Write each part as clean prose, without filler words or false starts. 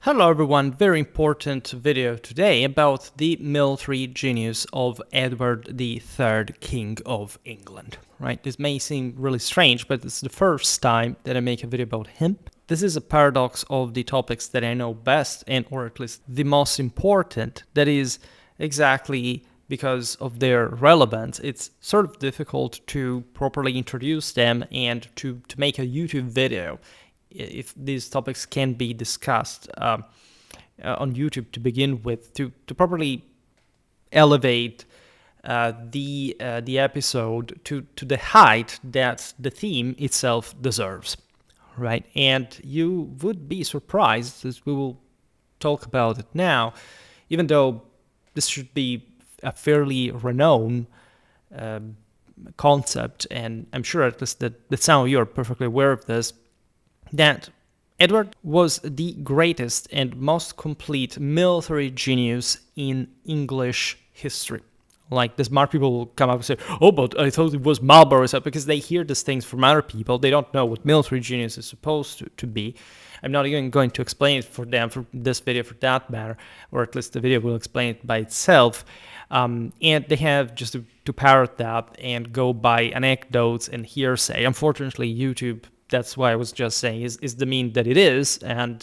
Hello everyone, very important video today about the military genius of Edward III, King of England. Right? This may seem really strange, but it's the first time that I make a video about him. This is a paradox of the topics that I know best, and or at least the most important, that is exactly because of their relevance. It's sort of difficult to properly introduce them and to make a YouTube video if these topics can be discussed on YouTube to begin with, to properly elevate the episode to the height that the theme itself deserves, right? And you would be surprised, as we will talk about it now, even though this should be a fairly renowned concept, and I'm sure at least that some of you are perfectly aware of this, that Edward was the greatest and most complete military genius in English history. Like, the smart people will come up and say, oh, but I thought it was Marlborough, because they hear these things from other people. They don't know what military genius is supposed to be. I'm not even going to explain it for them for this video, for that matter, or at least the video will explain it by itself. And they have just to parrot that and go by anecdotes and hearsay. Unfortunately, YouTube, that's why I was just saying, is the mean that it is, and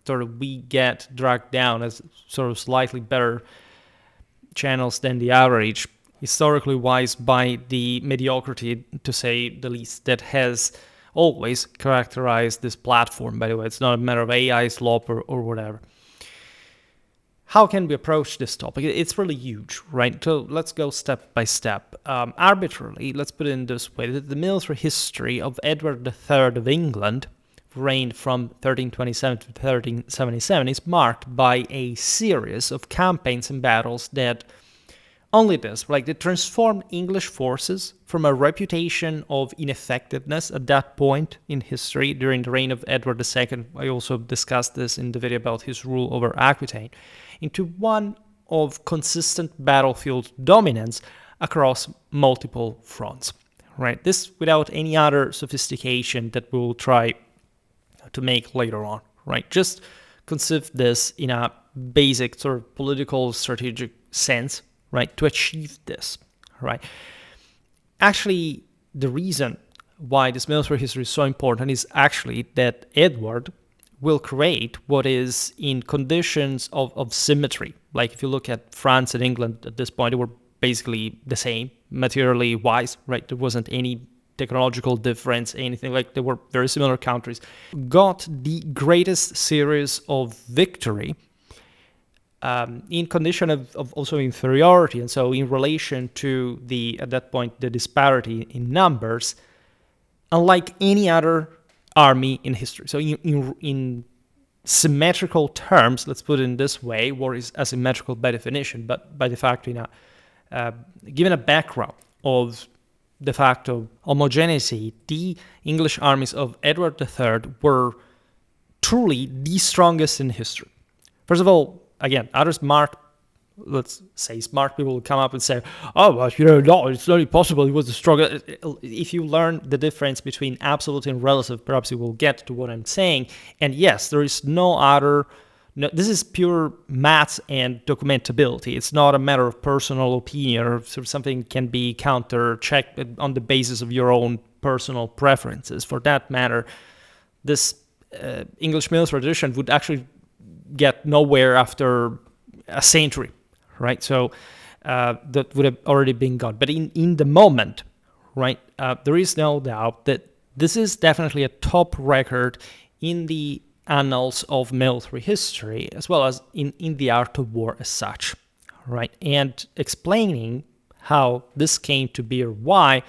sort of we get dragged down as sort of slightly better channels than the average, historically wise, by the mediocrity, to say the least, that has always characterized this platform. By the way, it's not a matter of AI slop or whatever. How can we approach this topic? It's really huge, right? So let's go step by step. Arbitrarily, let's put it in this way, that the military history of Edward III of England, reigned from 1327 to 1377, is marked by a series of campaigns and battles that only this, like, they transformed English forces from a reputation of ineffectiveness at that point in history during the reign of Edward II. I also discussed this in the video about his rule over Aquitaine, into one of consistent battlefield dominance across multiple fronts. Right? This without any other sophistication that we'll try to make later on. Right? Just conceive this in a basic sort of political strategic sense, right, to achieve this, right? Actually, the reason why this military history is so important is actually that Edward will create what is in conditions of symmetry. Like, if you look at France and England at this point, they were basically the same, materially wise, right? There wasn't any technological difference, anything, like, they were very similar countries. Got the greatest series of victory in condition of also inferiority, and so in relation to at that point, the disparity in numbers, unlike any other army in history. So in symmetrical terms, let's put it in this way, war is asymmetrical by definition, but by de facto, given a background of de facto homogeneity, the English armies of Edward III were truly the strongest in history. First of all, again, other smart, let's say smart people will come up and say, oh, but no, it's not possible, it was the strongest. If you learn the difference between absolute and relative, perhaps you will get to what I'm saying. And yes, there is no other, this is pure maths and documentability. It's not a matter of personal opinion or something can be counter-checked on the basis of your own personal preferences. For that matter, this English military tradition would actually get nowhere after a century, right? So that would have already been gone. But in the moment, right, there is no doubt that this is definitely a top record in the annals of military history, as well as in the art of war as such, right? And explaining how this came to be or why,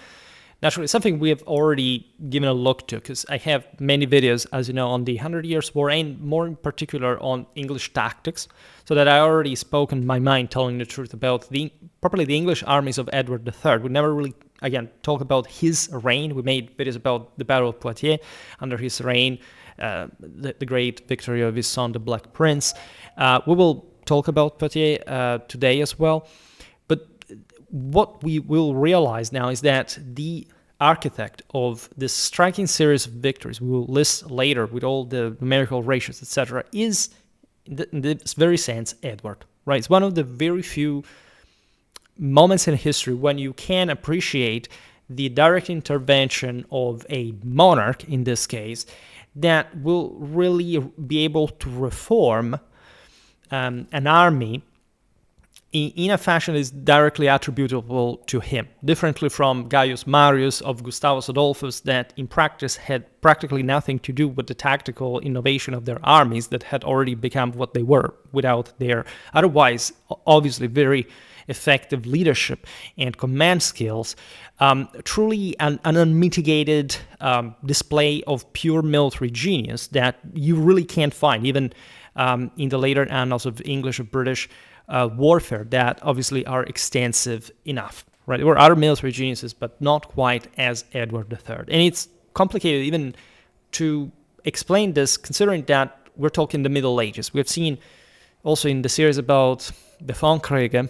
naturally, something we have already given a look to, because I have many videos, as you know, on the 100 Years' War, and more in particular on English tactics, so that I already spoken my mind, telling the truth about properly the English armies of Edward III. We never really, again, talk about his reign. We made videos about the Battle of Poitiers under his reign, the great victory of his son, the Black Prince. We will talk about Poitiers today as well. What we will realize now is that the architect of this striking series of victories, we will list later with all the numerical ratios, etc., is in this very sense, Edward, right? It's one of the very few moments in history when you can appreciate the direct intervention of a monarch, in this case, that will really be able to reform an army in a fashion that is directly attributable to him, differently from Gaius Marius of Gustavus Adolphus, that in practice had practically nothing to do with the tactical innovation of their armies that had already become what they were without their otherwise obviously very effective leadership and command skills. Truly an unmitigated display of pure military genius that you really can't find even in the later annals of English or British warfare that obviously are extensive enough, right? There were other military geniuses, but not quite as Edward III. And it's complicated even to explain this, considering that we're talking the Middle Ages. We've seen also in the series about the Frontkriege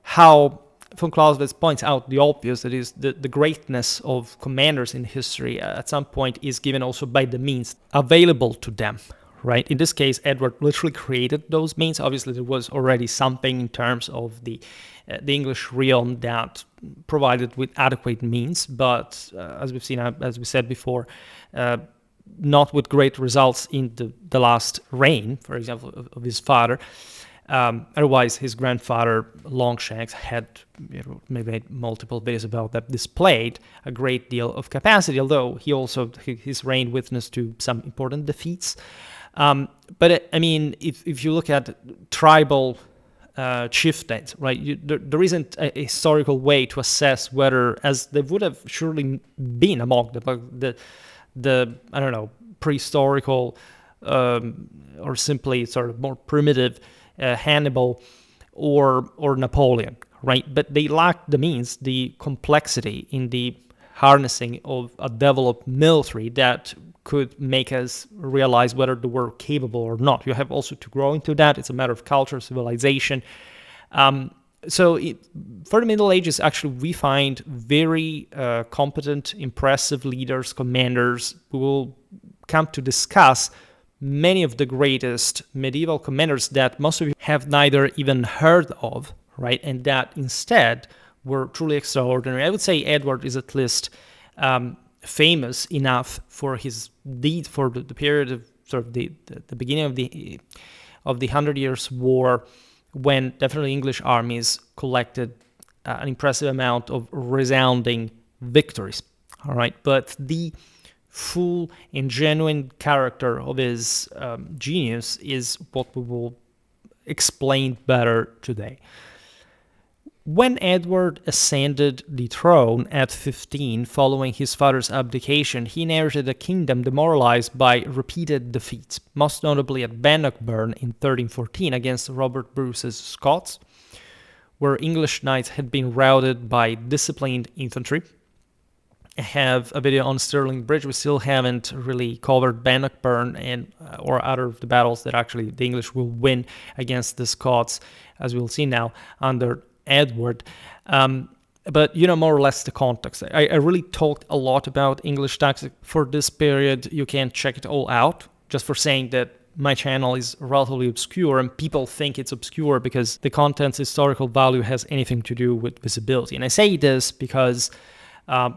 how von Clausewitz points out the obvious, that is the greatness of commanders in history at some point is given also by the means available to them. Right. In this case, Edward literally created those means. Obviously, there was already something in terms of the English realm that provided with adequate means, but as we've seen, as we said before, not with great results in the last reign, for example, of his father. Otherwise, his grandfather Longshanks had maybe multiple videos about that, displayed a great deal of capacity, although he also his reign witnessed to some important defeats. But I mean, if you look at tribal chieftains, right, there isn't a historical way to assess whether, as they would have surely been among the I don't know, prehistorical or simply sort of more primitive Hannibal or Napoleon, right? But they lacked the means, the complexity in the harnessing of a developed military that could make us realize whether they were capable or not. You have also to grow into that. It's a matter of culture, civilization. So for the Middle Ages, actually, we find very competent, impressive leaders, commanders who will come to discuss many of the greatest medieval commanders that most of you have neither even heard of, right? And that instead were truly extraordinary. I would say Edward is at least famous enough for his deed for the period of sort of the beginning of the 100 Years' War, when definitely English armies collected an impressive amount of resounding victories. All right, but the full and genuine character of his genius is what we will explain better today. When Edward ascended the throne at 15, following his father's abdication, he inherited a kingdom demoralized by repeated defeats, most notably at Bannockburn in 1314 against Robert Bruce's Scots, where English knights had been routed by disciplined infantry. I have a video on Stirling Bridge. We still haven't really covered Bannockburn and or other of the battles that actually the English will win against the Scots, as we'll see now, under Edward. But you know more or less the context. I really talked a lot about English tactics for this period. You can check it all out. Just for saying that my channel is relatively obscure and people think it's obscure because the content's historical value has anything to do with visibility. And I say this because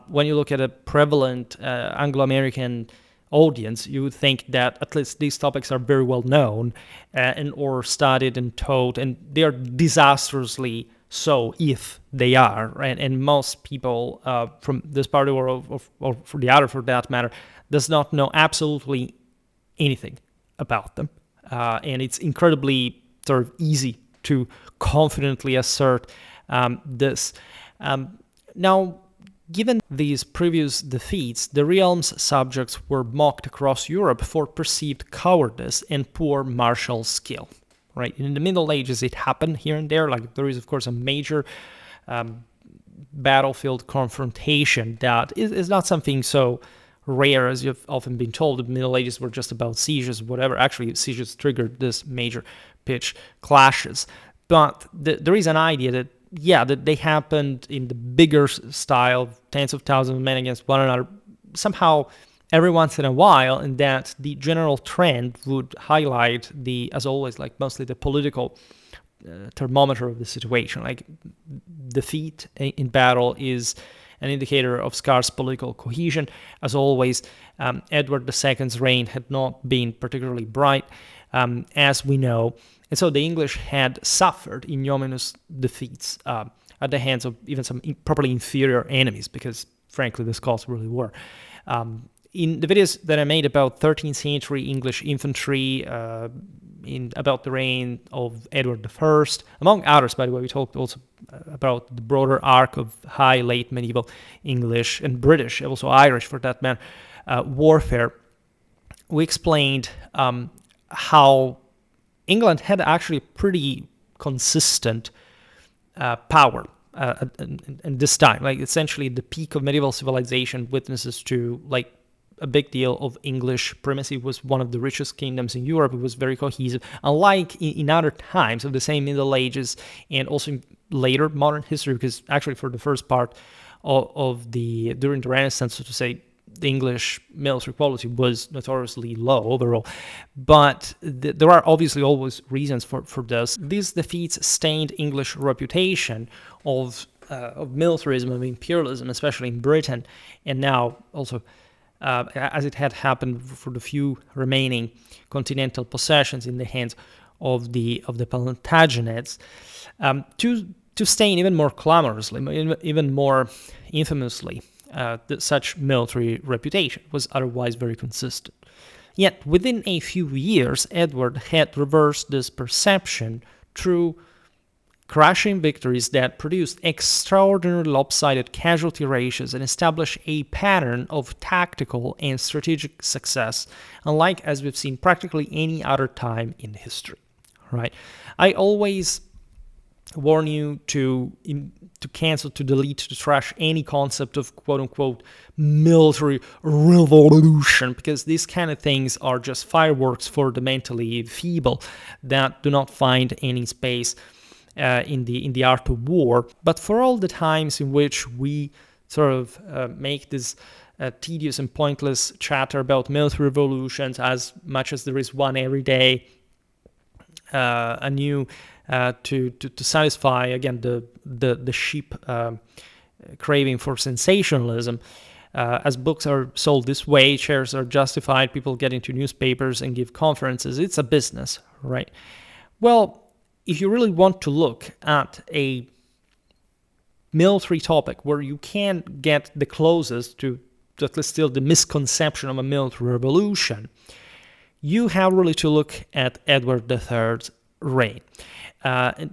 when you look at a prevalent Anglo-American audience, you would think that at least these topics are very well known and or studied and taught, and they are disastrously so if they are, right? And most people from this part of the world, or for the other for that matter, does not know absolutely anything about them. And it's incredibly sort of easy to confidently assert this. Now, given these previous defeats, the realm's subjects were mocked across Europe for perceived cowardice and poor martial skill. Right? In the Middle Ages, it happened here and there. Like there is, of course, a major battlefield confrontation that is not something so rare as you've often been told. The Middle Ages were just about sieges, whatever. Actually, sieges triggered this major pitch clashes. But there is an idea that, yeah, that they happened in the bigger style, tens of thousands of men against one another. Somehow every once in a while, and that the general trend would highlight as always, like mostly the political thermometer of the situation. Like defeat in battle is an indicator of scarce political cohesion. As always, Edward II's reign had not been particularly bright, as we know, and so the English had suffered ignominious defeats at the hands of even some properly inferior enemies, because frankly the Scots really were. In the videos that I made about 13th century English infantry, about the reign of Edward I, among others, by the way, we talked also about the broader arc of high late medieval English and British, also Irish for that matter, warfare. We explained how England had actually pretty consistent power at this time. Like essentially the peak of medieval civilization witnesses to like a big deal of English primacy. Was one of the richest kingdoms in Europe. It was very cohesive, unlike in other times of the same Middle Ages and also in later modern history, because actually for the first part during the Renaissance, so to say, the English military quality was notoriously low overall. But there are obviously always reasons for this. These defeats stained English reputation of militarism, of imperialism, especially in Britain, and now also as it had happened for the few remaining continental possessions in the hands of the Plantagenets, to stain even more clamorously, even more infamously, such military reputation was otherwise very consistent. Yet within a few years, Edward had reversed this perception through crushing victories that produced extraordinarily lopsided casualty ratios and established a pattern of tactical and strategic success, unlike as we've seen practically any other time in history. Right? I always warn you to cancel, to delete, to trash any concept of quote-unquote military revolution, because these kind of things are just fireworks for the mentally feeble that do not find any space in the art of war. But for all the times in which we sort of make this tedious and pointless chatter about military revolutions, as much as there is one every day, anew, to satisfy again the sheep craving for sensationalism. As books are sold this way, shares are justified, people get into newspapers and give conferences. It's a business, right? Well, if you really want to look at a military topic where you can get the closest to at least still the misconception of a military revolution, you have really to look at Edward III's reign.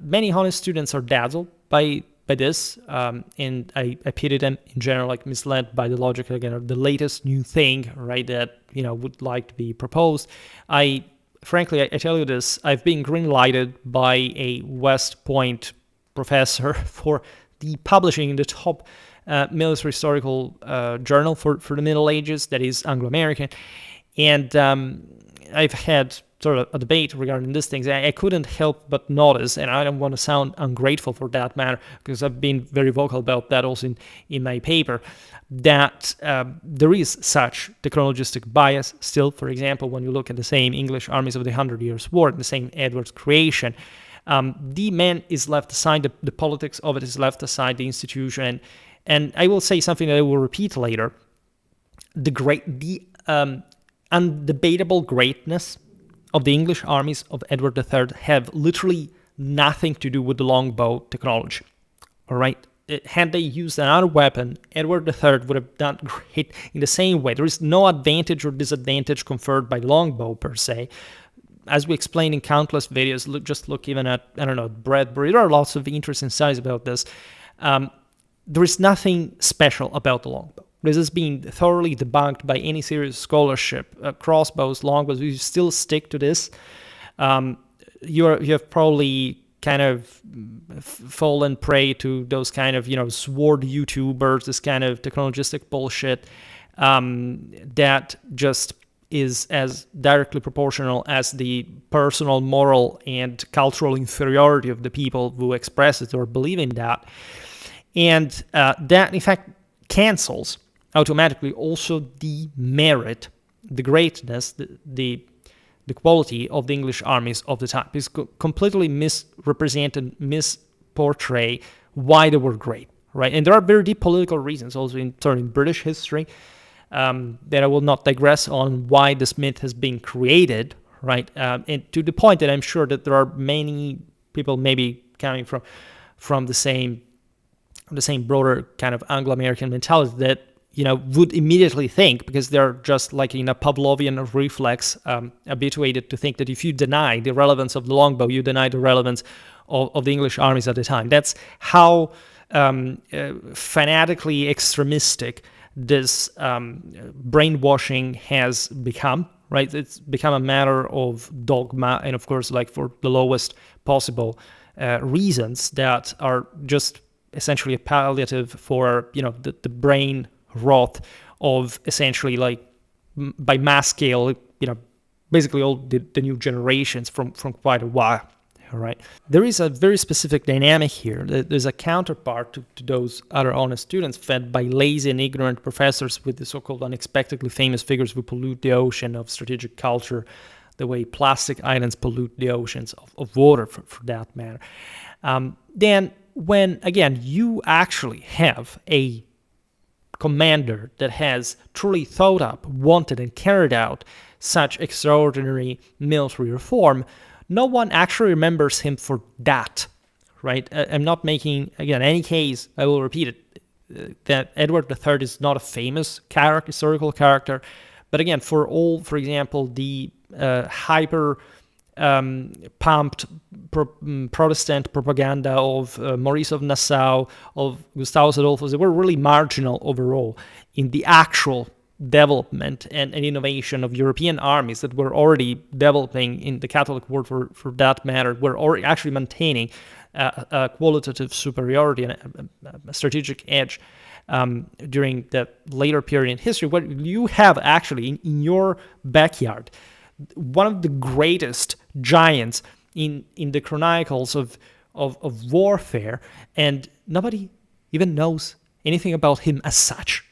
Many honest students are dazzled by this, and I pity them in general, like misled by the logic again of the latest new thing, right, that would like to be proposed. Frankly, I tell you this, I've been green-lighted by a West Point professor for the publishing in the top military historical journal for the Middle Ages, that is Anglo-American, and I've had sort of a debate regarding these things. I couldn't help but notice, and I don't want to sound ungrateful for that matter, because I've been very vocal about that also in my paper, that there is such technologistic bias still. For example, when you look at the same English armies of the 100 Years' War, the same Edward's creation, the man is left aside, the politics of it is left aside, the institution, and I will say something that I will repeat later. The undebatable greatness of the English armies of Edward III have literally nothing to do with the longbow technology. All right? Had they used another weapon, Edward III would have done great in the same way. There is no advantage or disadvantage conferred by longbow per se. As we explained in countless videos, just look even at, Bradbury. There are lots of interesting studies about this. There is nothing special about the longbow. This has been thoroughly debunked by any serious scholarship. Crossbows, longbows, you still stick to this. You have probably kind of fallen prey to those kind of, sword YouTubers, this kind of technologistic bullshit that just is as directly proportional as the personal, moral, and cultural inferiority of the people who express it or believe in that. And that, in fact, cancels automatically also demerit the greatness, the quality of the English armies of the time. It's completely misrepresent and misportray why they were great, right? And there are very deep political reasons also in British history that I will not digress on why this myth has been created, right? And to the point that I'm sure that there are many people maybe coming from the same broader kind of Anglo-American mentality that would immediately think, because they're just like in a Pavlovian reflex, habituated to think that if you deny the relevance of the longbow, you deny the relevance of the English armies at the time. That's how fanatically extremistic this brainwashing has become, right? It's become a matter of dogma, and of course, like for the lowest possible reasons that are just essentially a palliative for the brain rot of essentially like by mass scale, basically all the new generations from quite a while. All right. There is a very specific dynamic here. There's a counterpart to those other honest students fed by lazy and ignorant professors with the so-called unexpectedly famous figures who pollute the ocean of strategic culture, the way plastic islands pollute the oceans of water, for that matter. Then when, again, you actually have a commander that has truly thought up, wanted, and carried out such extraordinary military reform, no one actually remembers him for that, right? I'm not making, again, any case, I will repeat it, that Edward III is not a famous historical character, but again, for example, the hyper pumped Protestant propaganda of Maurice of Nassau, of Gustavus Adolphus, they were really marginal overall in the actual development and innovation of European armies that were already developing in the Catholic world, for that matter, were already actually maintaining a qualitative superiority and a strategic edge during that later period in history. What you have actually in your backyard, one of the greatest giants in the chronicles of warfare, and nobody even knows anything about him as such,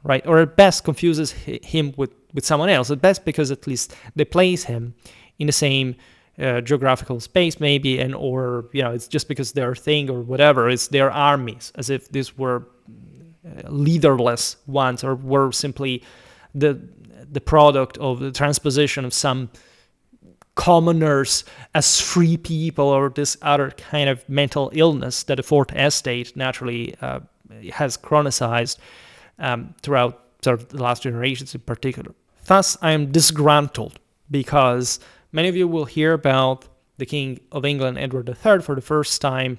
right? Or at best confuses him with someone else, at best because at least they place him in the same geographical space maybe, and or it's just because their thing or whatever, it's their armies, as if these were leaderless ones or were simply the product of the transposition of some commoners as free people, or this other kind of mental illness that the Fourth Estate naturally has chronicized throughout sort of the last generations in particular. Thus, I am disgruntled because many of you will hear about the King of England, Edward III, for the first time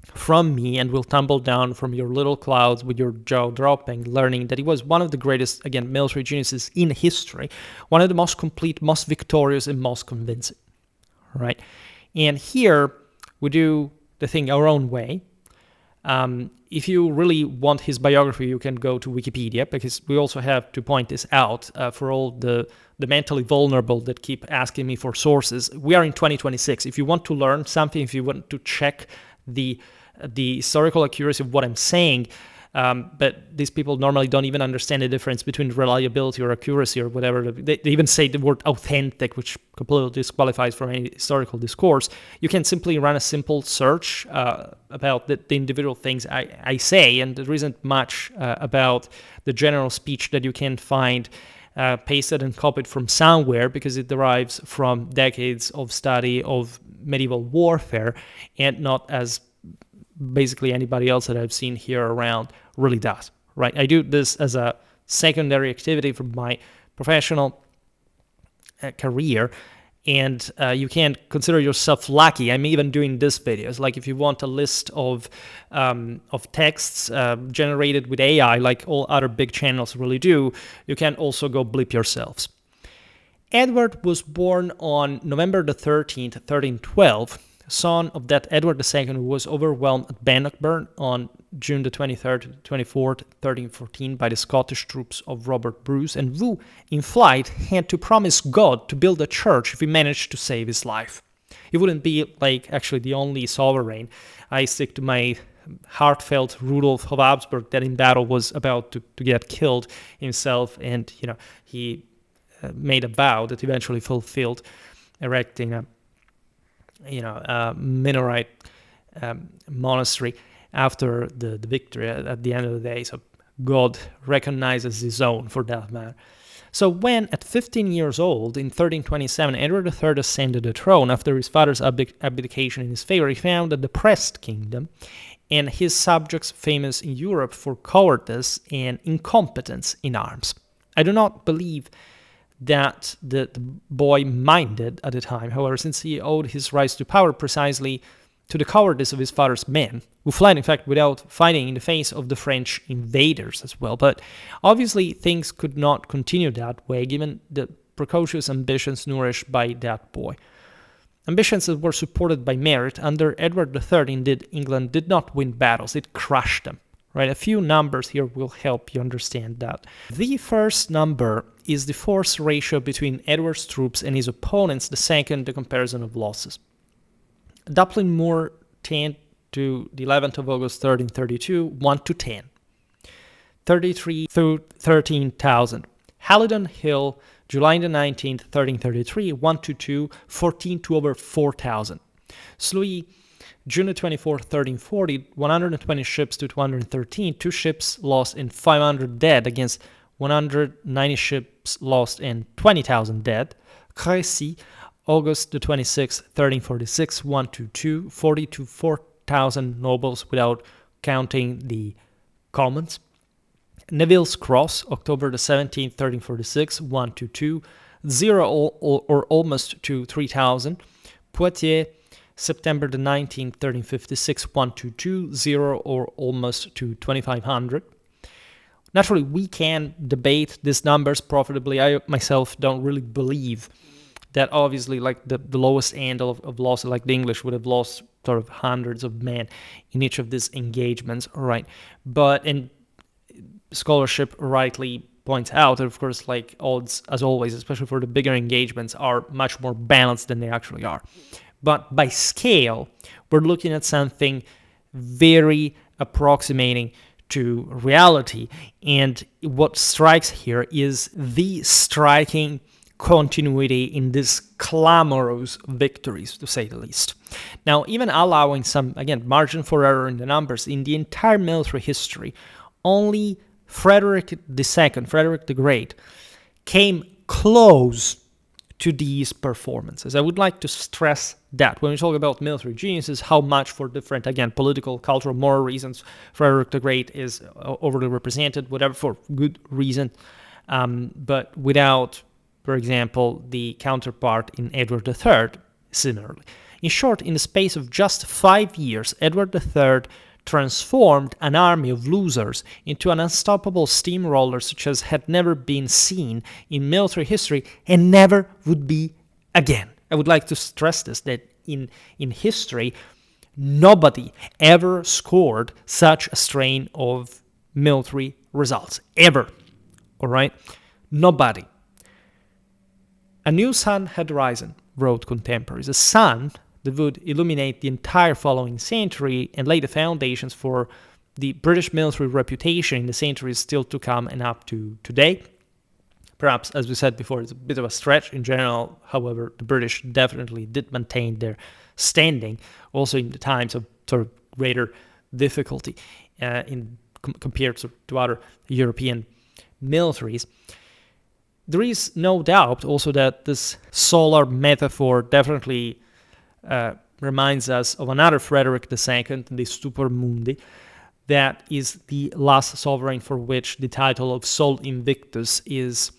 from me, and will tumble down from your little clouds with your jaw dropping, learning that he was one of the greatest, again, military geniuses in history, one of the most complete, most victorious, and most convincing, right? And here, we do the thing our own way. If you really want his biography, you can go to Wikipedia, because we also have to point this out for all the mentally vulnerable that keep asking me for sources. We are in 2026. If you want to learn something, if you want to check the historical accuracy of what I'm saying, but these people normally don't even understand the difference between reliability or accuracy or whatever. They even say the word authentic, which completely disqualifies from any historical discourse. You can simply run a simple search about the individual things I say, and there isn't much about the general speech that you can find pasted and copied from somewhere, because it derives from decades of study of medieval warfare, and not as basically anybody else that I've seen here around really does, right? I do this as a secondary activity from my professional career, and you can consider yourself lucky. I'm even doing this videos. Like if you want a list of texts generated with AI, like all other big channels really do, you can also go bleep yourselves. Edward was born on November the 13th, 1312, son of that Edward II who was overwhelmed at Bannockburn on June the 23rd to 24th, 1314 by the Scottish troops of Robert Bruce, and who, in flight, had to promise God to build a church if he managed to save his life. He wouldn't be, like, actually the only sovereign. I stick to my heartfelt Rudolf of Habsburg that in battle was about to get killed himself, and he made a vow that eventually fulfilled, erecting a Mennonite monastery after the victory at the end of the day. So God recognizes his own for that matter. So when, at 15 years old, in 1327, Edward III ascended the throne after his father's abdication in his favor, he found a depressed kingdom, and his subjects famous in Europe for cowardice and incompetence in arms. I do not believe that the boy minded at the time, however, since he owed his rise to power precisely to the cowardice of his father's men, who fled, in fact, without fighting in the face of the French invaders as well. But obviously, things could not continue that way, given the precocious ambitions nourished by that boy. Ambitions that were supported by merit. Under Edward III, indeed, England did not win battles, it crushed them. Right? A few numbers here will help you understand that. The first number is the force ratio between Edward's troops and his opponents, the second, the comparison of losses. Duplin Moor, 10 to the 11th of August 1332, 1 to 10. 33 through 13,000. Halidon Hill, July the 19th, 1333, 1 to 2, 14 to over 4,000. Sluys, June the 24th, 1340, 120 ships to 213, 2 ships lost and 500 dead against 190 ships lost and 20,000 dead. Crecy, August the 26th, 1346, 1 to 2, 40 to 4,000 nobles without counting the commons. Neville's Cross, October the 17th, 1346, 1 to 2, 0 or almost to 3,000. Poitiers, September the 19th, 1356, 1 to 2, 0 or almost to 2,500. Naturally, we can debate these numbers profitably. I myself don't really believe that obviously like the lowest end of loss, like the English would have lost sort of hundreds of men in each of these engagements, right? But in scholarship rightly points out that, of course, like odds, as always, especially for the bigger engagements, are much more balanced than they actually are. But by scale, we're looking at something very approximating to reality. And what strikes here is the striking continuity in these clamorous victories, to say the least. Now, even allowing some, again, margin for error in the numbers, in the entire military history, only Frederick II, Frederick the Great, came close to these performances. I would like to stress that when we talk about military geniuses, how much for different, again, political, cultural, moral reasons, Frederick the Great is overly represented, whatever, for good reason, but without, for example, the counterpart in Edward III, similarly. In short, in the space of just 5 years, Edward III transformed an army of losers into an unstoppable steamroller such as had never been seen in military history and never would be again. I would like to stress this, that in history, nobody ever scored such a strain of military results, ever, all right? Nobody. A new sun had risen, wrote contemporaries, a sun that would illuminate the entire following century and lay the foundations for the British military reputation in the centuries still to come and up to today. Perhaps, as we said before, it's a bit of a stretch in general. However, the British definitely did maintain their standing, also in the times of sort of greater difficulty compared to other European militaries. There is no doubt also that this solar metaphor definitely reminds us of another Frederick II, the Stupor Mundi, that is the last sovereign for which the title of Sol Invictus is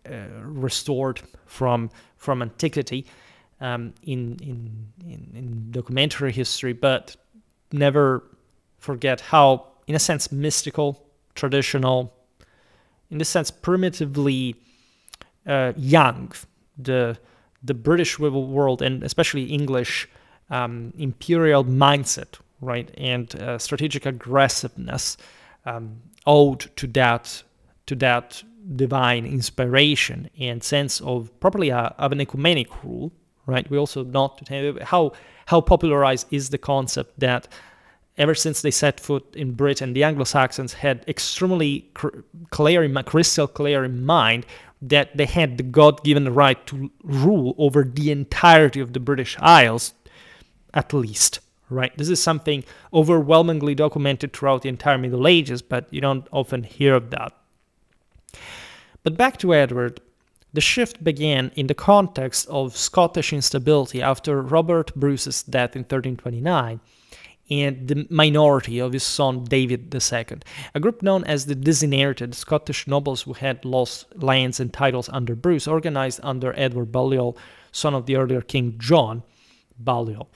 restored from antiquity in documentary history, but never forget how, in a sense, mystical, traditional, in a sense, primitively young the British world, and especially English imperial mindset, right, and strategic aggressiveness owed to that divine inspiration and sense of properly of an ecumenic rule, right? We also note how popularized is the concept that ever since they set foot in Britain, the Anglo-Saxons had extremely crystal clear in mind that they had the God-given right to rule over the entirety of the British Isles, at least, right? This is something overwhelmingly documented throughout the entire Middle Ages, but you don't often hear of that. But back to Edward, the shift began in the context of Scottish instability after Robert Bruce's death in 1329, and the minority of his son David II. A group known as the Disinherited, Scottish nobles who had lost lands and titles under Bruce, organized under Edward Balliol, son of the earlier King John Balliol.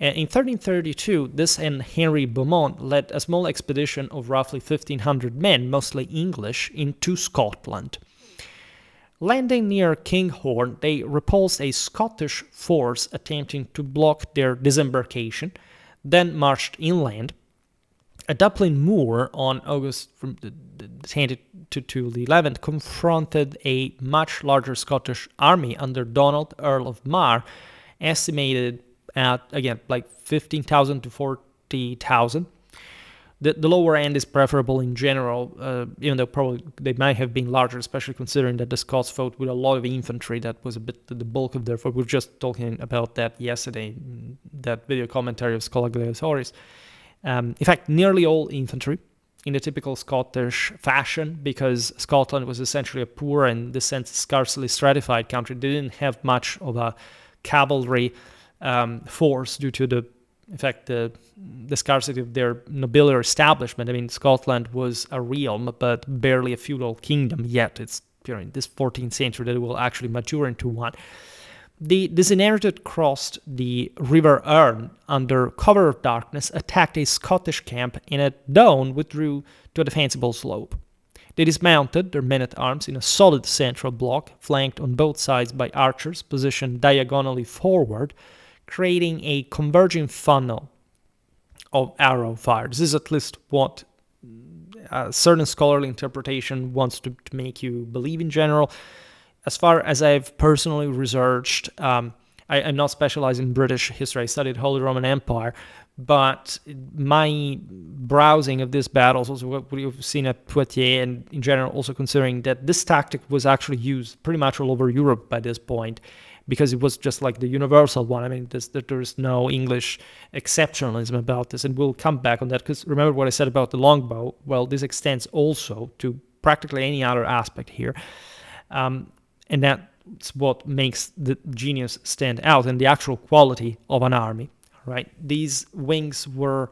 In 1332, this and Henry Beaumont led a small expedition of roughly 1,500 men, mostly English, into Scotland. Landing near Kinghorn, they repulsed a Scottish force attempting to block their disembarkation, then marched inland. At Dublin Moor on August from the 10th to the 11th confronted a much larger Scottish army under Donald, Earl of Mar, estimated at, again, like 15,000 to 40,000. The lower end is preferable in general, even though probably they might have been larger, especially considering that the Scots fought with a lot of infantry. That was a bit the bulk of their force. We were just talking about that yesterday, that video commentary of Schola Gladiatoris. In fact, nearly all infantry in the typical Scottish fashion, because Scotland was essentially a poor and, in this sense, scarcely stratified country. They didn't have much of a cavalry force due to the scarcity of their nobiliary establishment. I mean, Scotland was a realm, but barely a feudal kingdom yet. It's in this 14th century that it will actually mature into one. The Disinherited crossed the River Erne under cover of darkness, attacked a Scottish camp, and at dawn withdrew to a defensible slope. They dismounted their men-at-arms in a solid central block, flanked on both sides by archers positioned diagonally forward, creating a converging funnel of arrow fire. This is at least what a certain scholarly interpretation wants to make you believe in general. As far as I've personally researched, I'm not specialized in British history. I studied Holy Roman Empire, but my browsing of these battles, also what we've seen at Poitiers, and in general also considering that this tactic was actually used pretty much all over Europe by this point, because it was just like the universal one. I mean, there's no English exceptionalism about this, and we'll come back on that, because remember what I said about the longbow? Well, this extends also to practically any other aspect here. And that's what makes the genius stand out and the actual quality of an army, right? These wings were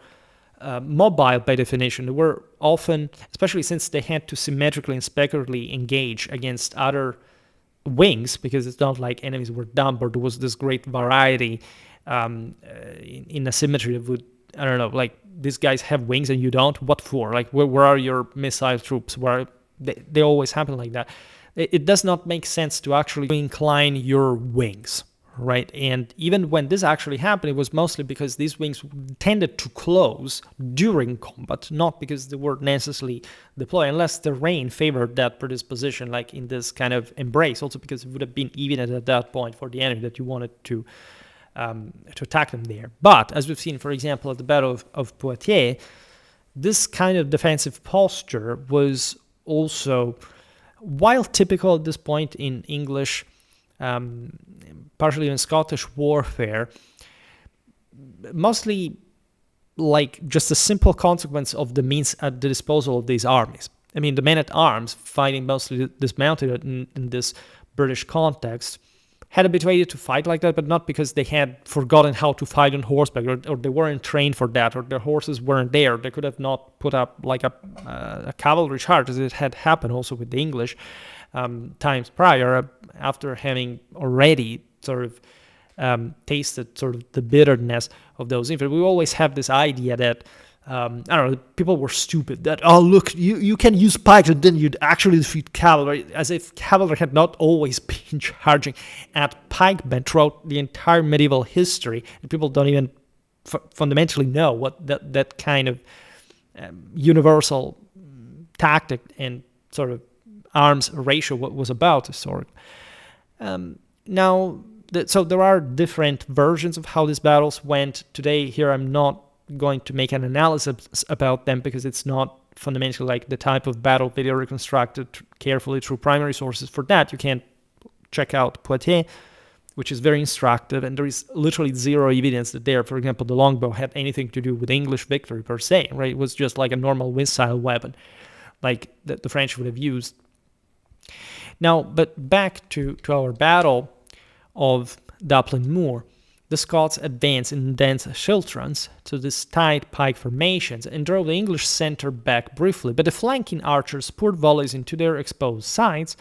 mobile by definition. They were often, especially since they had to symmetrically and spectrally engage against other wings, because it's not like enemies were dumb, or there was this great variety in asymmetry that would, I don't know, like these guys have wings and you don't. What for? Like where are your missile troops? Where they always happen like that. It does not make sense to actually incline your wings, right? And even when this actually happened, it was mostly because these wings tended to close during combat, not because they were necessarily deployed, unless the rain favored that predisposition, like in this kind of embrace, also because it would have been even at that point for the enemy that you wanted to attack them there. But as we've seen, for example, at the Battle of Poitiers, this kind of defensive posture was also, while typical at this point in English, partially in Scottish warfare, mostly like just a simple consequence of the means at the disposal of these armies. I mean, the men-at-arms, fighting mostly dismounted in this British context, had a bit ready to fight like that, but not because they had forgotten how to fight on horseback, or they weren't trained for that, or their horses weren't there. They could have not put up like a cavalry charge, as it had happened also with the English times prior, after having already sort of tasted sort of the bitterness of those infantry. We always have this idea that I don't know, people were stupid, that, oh, look, you can use pikes and then you'd actually defeat cavalry, as if cavalry had not always been charging at pikemen throughout the entire medieval history, and people don't even fundamentally know what that kind of universal tactic and sort of arms ratio was about historically. So there are different versions of how these battles went. Today here I'm not going to make an analysis about them because it's not fundamentally like the type of battle video reconstructed carefully through primary sources. For that, you can check out Poitiers, which is very instructive, and there is literally zero evidence that there, for example, the longbow had anything to do with English victory per se, right? It was just like a normal missile weapon, like that the French would have used. Now, but back to our battle of Dublin Moor. The Scots advanced in dense schiltrons to these tight pike formations and drove the English centre back briefly, but the flanking archers poured volleys into their exposed sides,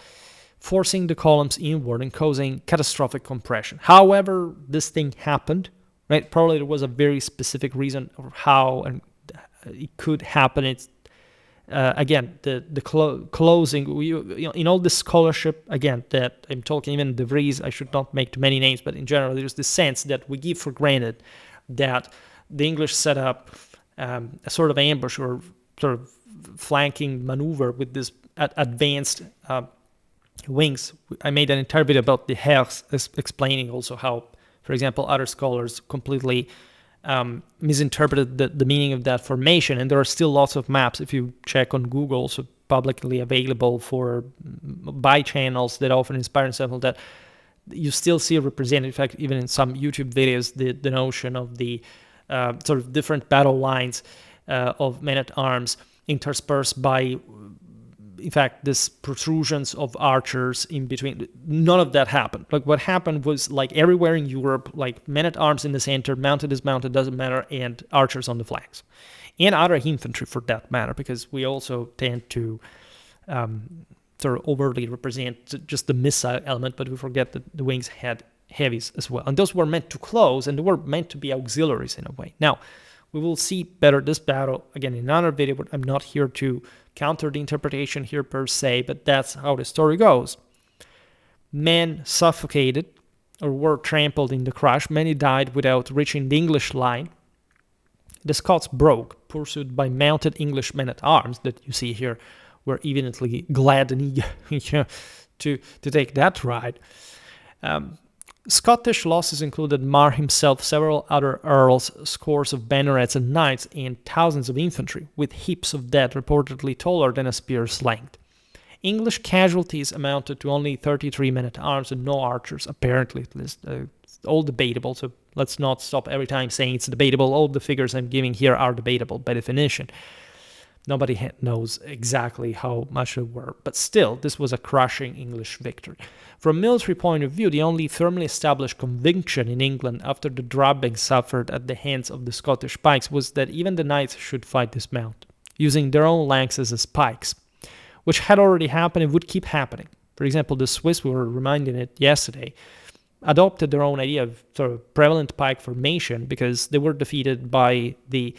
forcing the columns inward and causing catastrophic compression. However, this thing happened, right? Probably there was a very specific reason of how and it could happen. It's again, the closing, in all this scholarship, again, that I'm talking, even De Vries, I should not make too many names, but in general, there's this sense that we give for granted that the English set up a sort of ambush or sort of flanking maneuver with this advanced wings. I made an entire video about the Hers, explaining also how, for example, other scholars completely misinterpreted the meaning of that formation, and there are still lots of maps if you check on Google, so publicly available by channels that often inspire themselves, that you still see represented. In fact, even in some YouTube videos, the notion of the sort of different battle lines of men-at-arms interspersed by, in fact, this protrusions of archers in between. None of that happened. Like, what happened was, like everywhere in Europe, like men-at-arms in the center, mounted, dismounted, doesn't matter, and archers on the flanks. And other infantry, for that matter, because we also tend to sort of overtly represent just the missile element, but we forget that the wings had heavies as well. And those were meant to close, and they were meant to be auxiliaries in a way. Now, we will see better this battle, again, in another video, but I'm not here to counter the interpretation here per se, but that's how the story goes. Men suffocated or were trampled in the crush. Many died without reaching the English line. The Scots broke, pursued by mounted English men-at-arms that you see here were evidently glad and eager to take that ride. Scottish losses included Mar himself, several other earls, scores of bannerets and knights, and thousands of infantry, with heaps of dead reportedly taller than a spear's length. English casualties amounted to only 33 men-at-arms and no archers, apparently, at least. It's all debatable, so let's not stop every time saying it's debatable. All the figures I'm giving here are debatable by definition. Nobody knows exactly how much there were, but still, this was a crushing English victory. From a military point of view, the only firmly established conviction in England after the drubbing suffered at the hands of the Scottish pikes was that even the knights should fight dismounted, using their own lances as pikes, which had already happened and would keep happening. For example, the Swiss, we were reminded it yesterday, adopted their own idea of sort of prevalent pike formation because they were defeated by the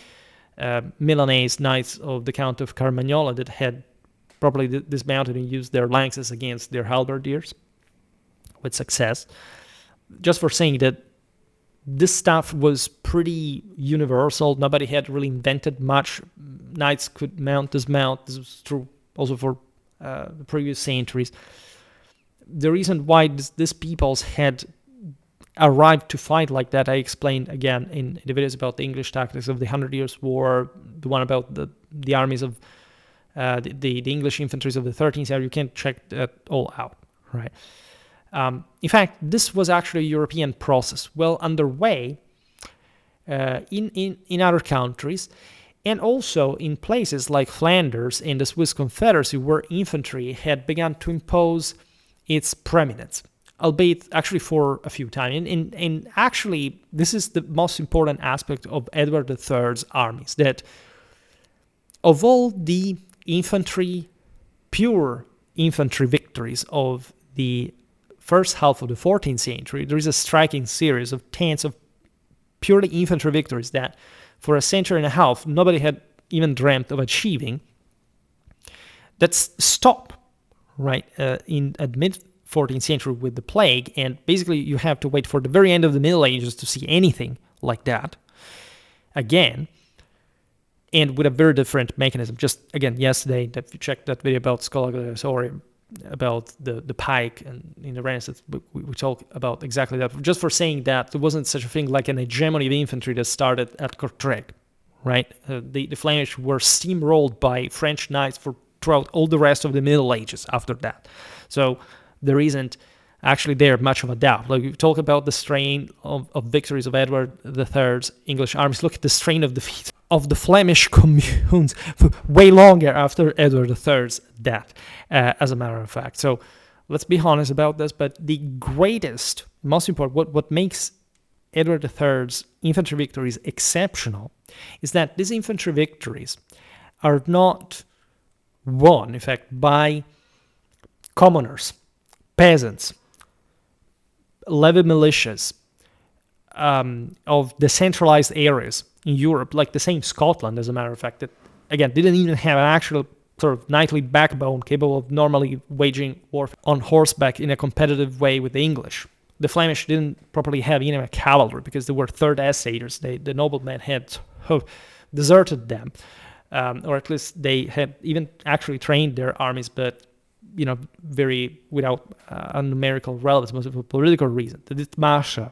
Milanese knights of the Count of Carmagnola that had probably dismounted and used their lances against their halberdiers with success. Just for saying that this stuff was pretty universal. Nobody had really invented much. Knights could mount, dismount. This was true also for the previous centuries. The reason why these peoples had arrived to fight like that, I explained again in the videos about the English tactics of the 100 Years' War, the one about the armies of the English infantries of the 13th century. You can check that all out, right? In fact, this was actually a European process well underway in other countries, and also in places like Flanders and the Swiss Confederacy, where infantry had begun to impose its preeminence, albeit actually for a few times. And actually, this is the most important aspect of Edward III's armies, that of all the pure infantry victories of the first half of the 14th century, there is a striking series of tens of purely infantry victories that for a century and a half nobody had even dreamt of achieving, that stop right at mid 14th century with the plague, and basically you have to wait for the very end of the Middle Ages to see anything like that again, and with a very different mechanism. Just again, yesterday, if you checked that video about Schola Gladiatorum, about the pike, and in the Renaissance we talk about exactly that. Just for saying that there wasn't such a thing like an hegemony of infantry that started at Kortrijk, right? The Flemish were steamrolled by French knights throughout all the rest of the Middle Ages after that. So there isn't actually there much of a doubt. Like, you talk about the strain of victories of Edward III's English armies. Look at the strain of defeat of the Flemish communes way longer after Edward III's death, as a matter of fact. So let's be honest about this, but the greatest, most important, what makes Edward III's infantry victories exceptional is that these infantry victories are not won, in fact, by commoners, peasants, levy militias of decentralized areas in Europe, like the same Scotland, as a matter of fact, that, again, didn't even have an actual sort of knightly backbone capable of normally waging warfare on horseback in a competitive way with the English. The Flemish didn't properly have even a cavalry because they were third essayists. The noblemen had deserted them, or at least they had even actually trained their armies, but very without a numerical relevance, most of a political reason. The Dittmarsha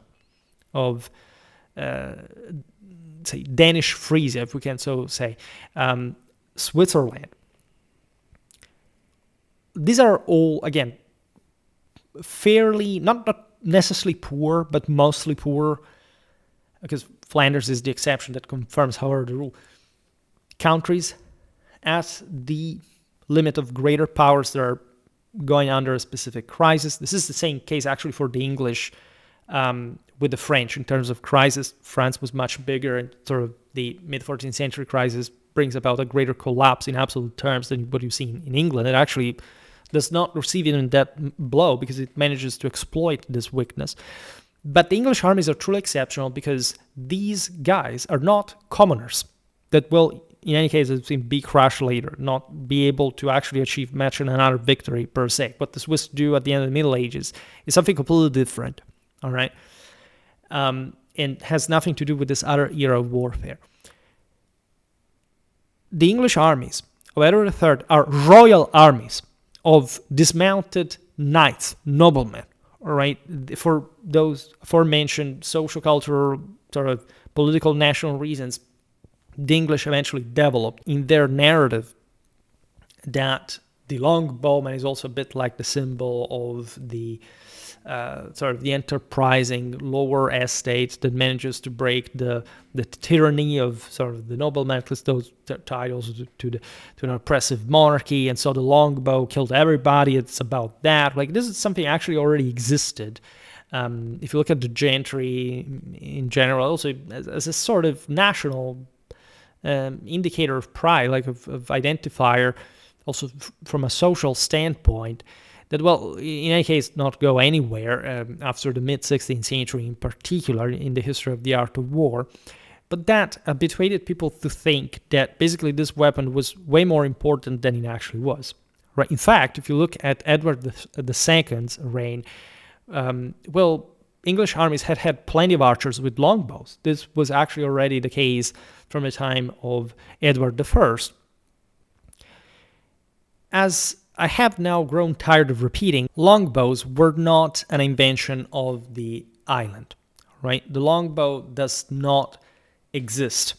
of, say, Danish Frisia, if we can so say, Switzerland. These are all, again, fairly, not necessarily poor, but mostly poor, because Flanders is the exception that confirms, however, the rule. Countries at the limit of greater powers that are going under a specific crisis. This is the same case actually for the English with the French in terms of crisis. France was much bigger, and sort of the mid-14th century crisis brings about a greater collapse in absolute terms than what you've seen in England. It actually does not receive even that blow because it manages to exploit this weakness. But the English armies are truly exceptional because these guys are not commoners that will, in any case, be crushed later, not be able to actually achieve much in another victory per se. What the Swiss do at the end of the Middle Ages is something completely different, all right? And has nothing to do with this other era of warfare. The English armies of Edward III are royal armies of dismounted knights, noblemen, all right? For those aforementioned social, cultural, sort of political, national reasons, the English eventually developed in their narrative that the longbowman is also a bit like the symbol of the sort of the enterprising lower estate that manages to break the tyranny of sort of the nobleman, at least those titles to an oppressive monarchy, and so the longbow killed everybody. It's about that. Like, this is something actually already existed. If you look at the gentry in general, also as a sort of national indicator of pride, like of identifier, also from a social standpoint, that, well, in any case, not go anywhere after the mid-16th century in particular in the history of the art of war. But that habituated people to think that basically this weapon was way more important than it actually was. Right? In fact, if you look at Edward II's reign, well, English armies had plenty of archers with longbows. This was actually already the case from the time of Edward I. As I have now grown tired of repeating, longbows were not an invention of the island, right? The longbow does not exist.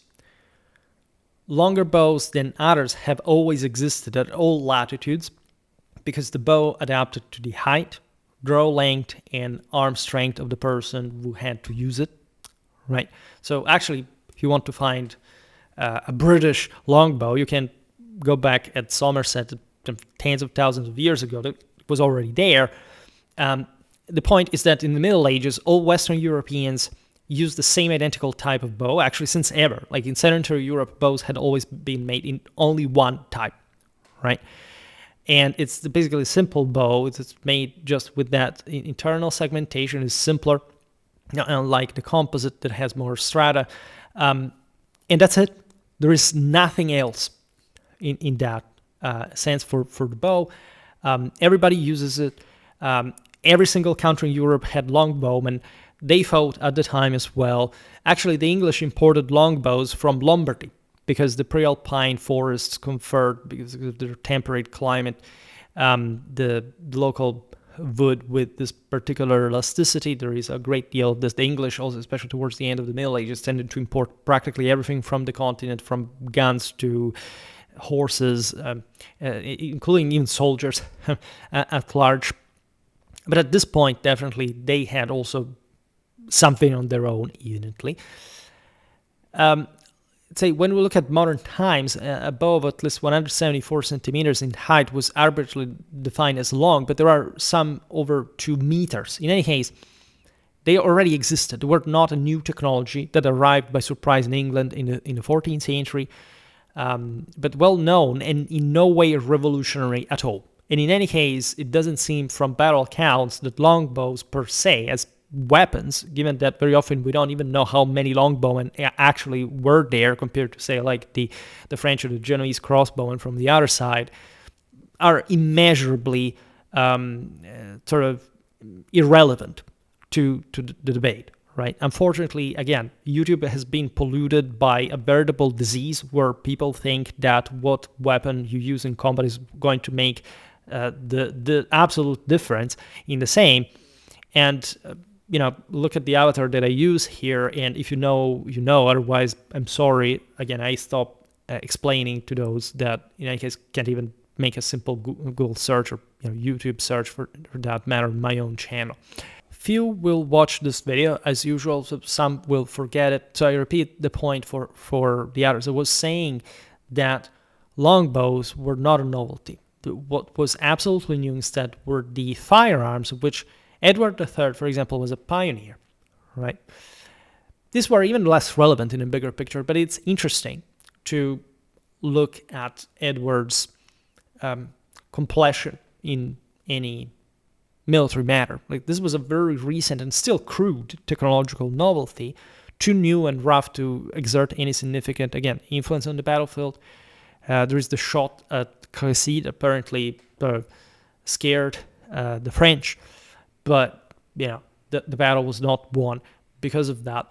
Longer bows than others have always existed at all latitudes because the bow adapted to the height, draw length, and arm strength of the person who had to use it, right? So actually, if you want to find a British longbow, you can go back at Somerset tens of thousands of years ago. That was already there. The point is that in the Middle Ages, all Western Europeans used the same identical type of bow, actually since ever. Like in sedentary Europe, bows had always been made in only one type, right? And it's basically a simple bow. It's made just with that internal segmentation is simpler, unlike the composite that has more strata. And that's it. There is nothing else in that sense for the bow. Everybody uses it. Every single country in Europe had longbowmen. They fought at the time as well. Actually, the English imported longbows from Lombardy because the pre-alpine forests conferred, because of their temperate climate, the local wood with this particular elasticity. There is a great deal of this. The English also, especially towards the end of the Middle Ages, tended to import practically everything from the continent, from guns to horses, including even soldiers at large. But at this point, definitely, they had also something on their own, evidently. Say when we look at modern times, above at least 174 centimeters in height was arbitrarily defined as long, but there are some over 2 meters. In any case, they already existed. They were not a new technology that arrived by surprise in England in the 14th century, but well known and in no way revolutionary at all. And in any case, it doesn't seem from battle accounts that longbows per se, as weapons, given that very often we don't even know how many longbowmen actually were there compared to, say, like the French or the Genoese crossbowmen from the other side, are immeasurably sort of irrelevant to the debate, right? Unfortunately, again, YouTube has been polluted by a veritable disease where people think that what weapon you use in combat is going to make the absolute difference in the same. And look at the avatar that I use here, and if you know, you know. Otherwise, I'm sorry. Again, I stop explaining to those that, in any case, can't even make a simple Google search or YouTube search for that matter on my own channel. Few will watch this video, as usual, so some will forget it. So I repeat the point for the others. I was saying that longbows were not a novelty. What was absolutely new instead were the firearms, of which Edward III, for example, was a pioneer, right? These were even less relevant in a bigger picture, but it's interesting to look at Edward's completion in any military matter. Like, this was a very recent and still crude technological novelty, too new and rough to exert any significant, again, influence on the battlefield. There is the shot at Crecy that apparently scared the French, but the battle was not won because of that.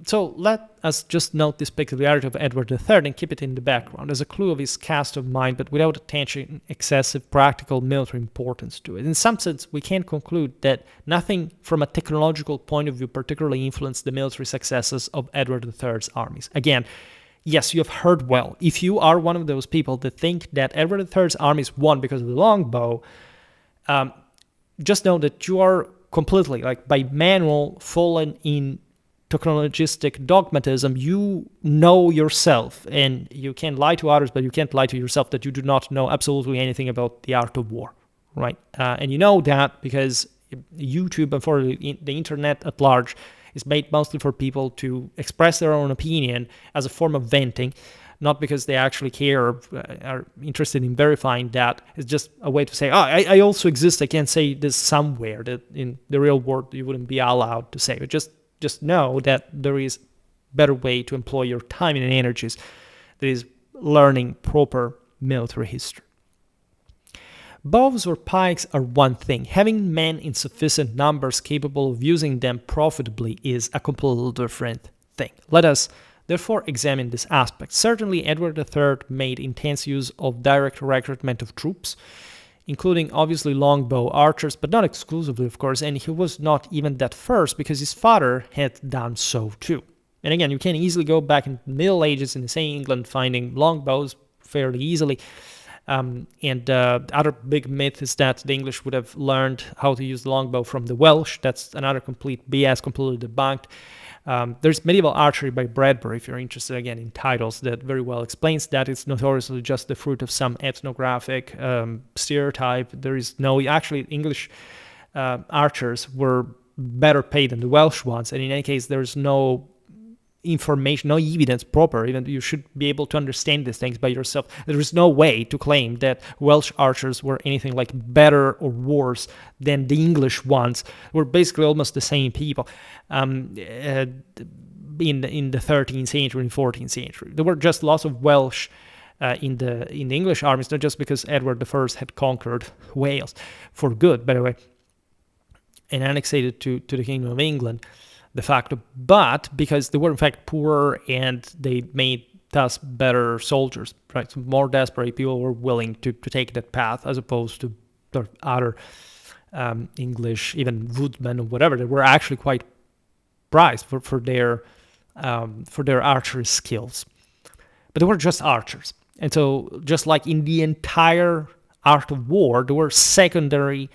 So let us just note this peculiarity of Edward III and keep it in the background as a clue of his cast of mind, but without attaching excessive practical military importance to it. In some sense, we can conclude that nothing from a technological point of view particularly influenced the military successes of Edward III's armies. Again, yes, you have heard well. If you are one of those people that think that Edward III's armies won because of the longbow, just know that you are completely, like by manual, fallen in technologistic dogmatism. You know yourself, and you can lie to others, but you can't lie to yourself that you do not know absolutely anything about the art of war, right? And you know that because YouTube and for the internet at large is made mostly for people to express their own opinion as a form of venting, not because they actually care or are interested in verifying that. It's just a way to say, I also exist. I can say this somewhere that in the real world you wouldn't be allowed to say. But just know that there is a better way to employ your time and energies. That is learning proper military history. Bows or pikes are one thing. Having men in sufficient numbers capable of using them profitably is a completely different thing. Let us therefore examine this aspect. Certainly, Edward III made intense use of direct recruitment of troops, including obviously longbow archers, but not exclusively, of course, and he was not even that first because his father had done so too. And again, you can easily go back in the Middle Ages in the same England finding longbows fairly easily. Other big myth is that the English would have learned how to use the longbow from the Welsh. That's another complete BS, completely debunked. There's Medieval Archery by Bradbury, if you're interested, again, in titles, that very well explains that. It's notoriously just the fruit of some ethnographic stereotype. There is no... Actually, English archers were better paid than the Welsh ones, and in any case, there's no information, no evidence proper. Even you should be able to understand these things by yourself. There is no way to claim that Welsh archers were anything like better or worse than the English ones. We're basically almost the same people in the 13th century and 14th century. There were just lots of Welsh in the English armies, not just because Edward I had conquered Wales for good, by the way, and annexed it to the Kingdom of England de facto, but because they were in fact poorer and they made thus better soldiers, right? So more desperate people were willing to take that path as opposed to other English, even woodmen or whatever, that were actually quite prized for their archery skills. But they were just archers. And so just like in the entire art of war, there were secondary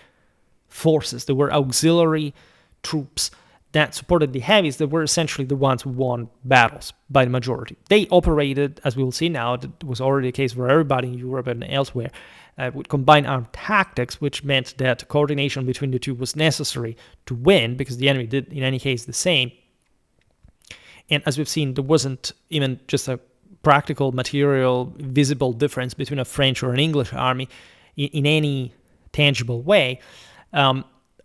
forces, there were auxiliary troops that supported the heavies that were essentially the ones who won battles by the majority. They operated, as we will see now, that was already the case for everybody in Europe and elsewhere, with combined armed tactics, which meant that coordination between the two was necessary to win, because the enemy did in any case the same. And as we've seen, there wasn't even just a practical, material, visible difference between a French or an English army in any tangible way.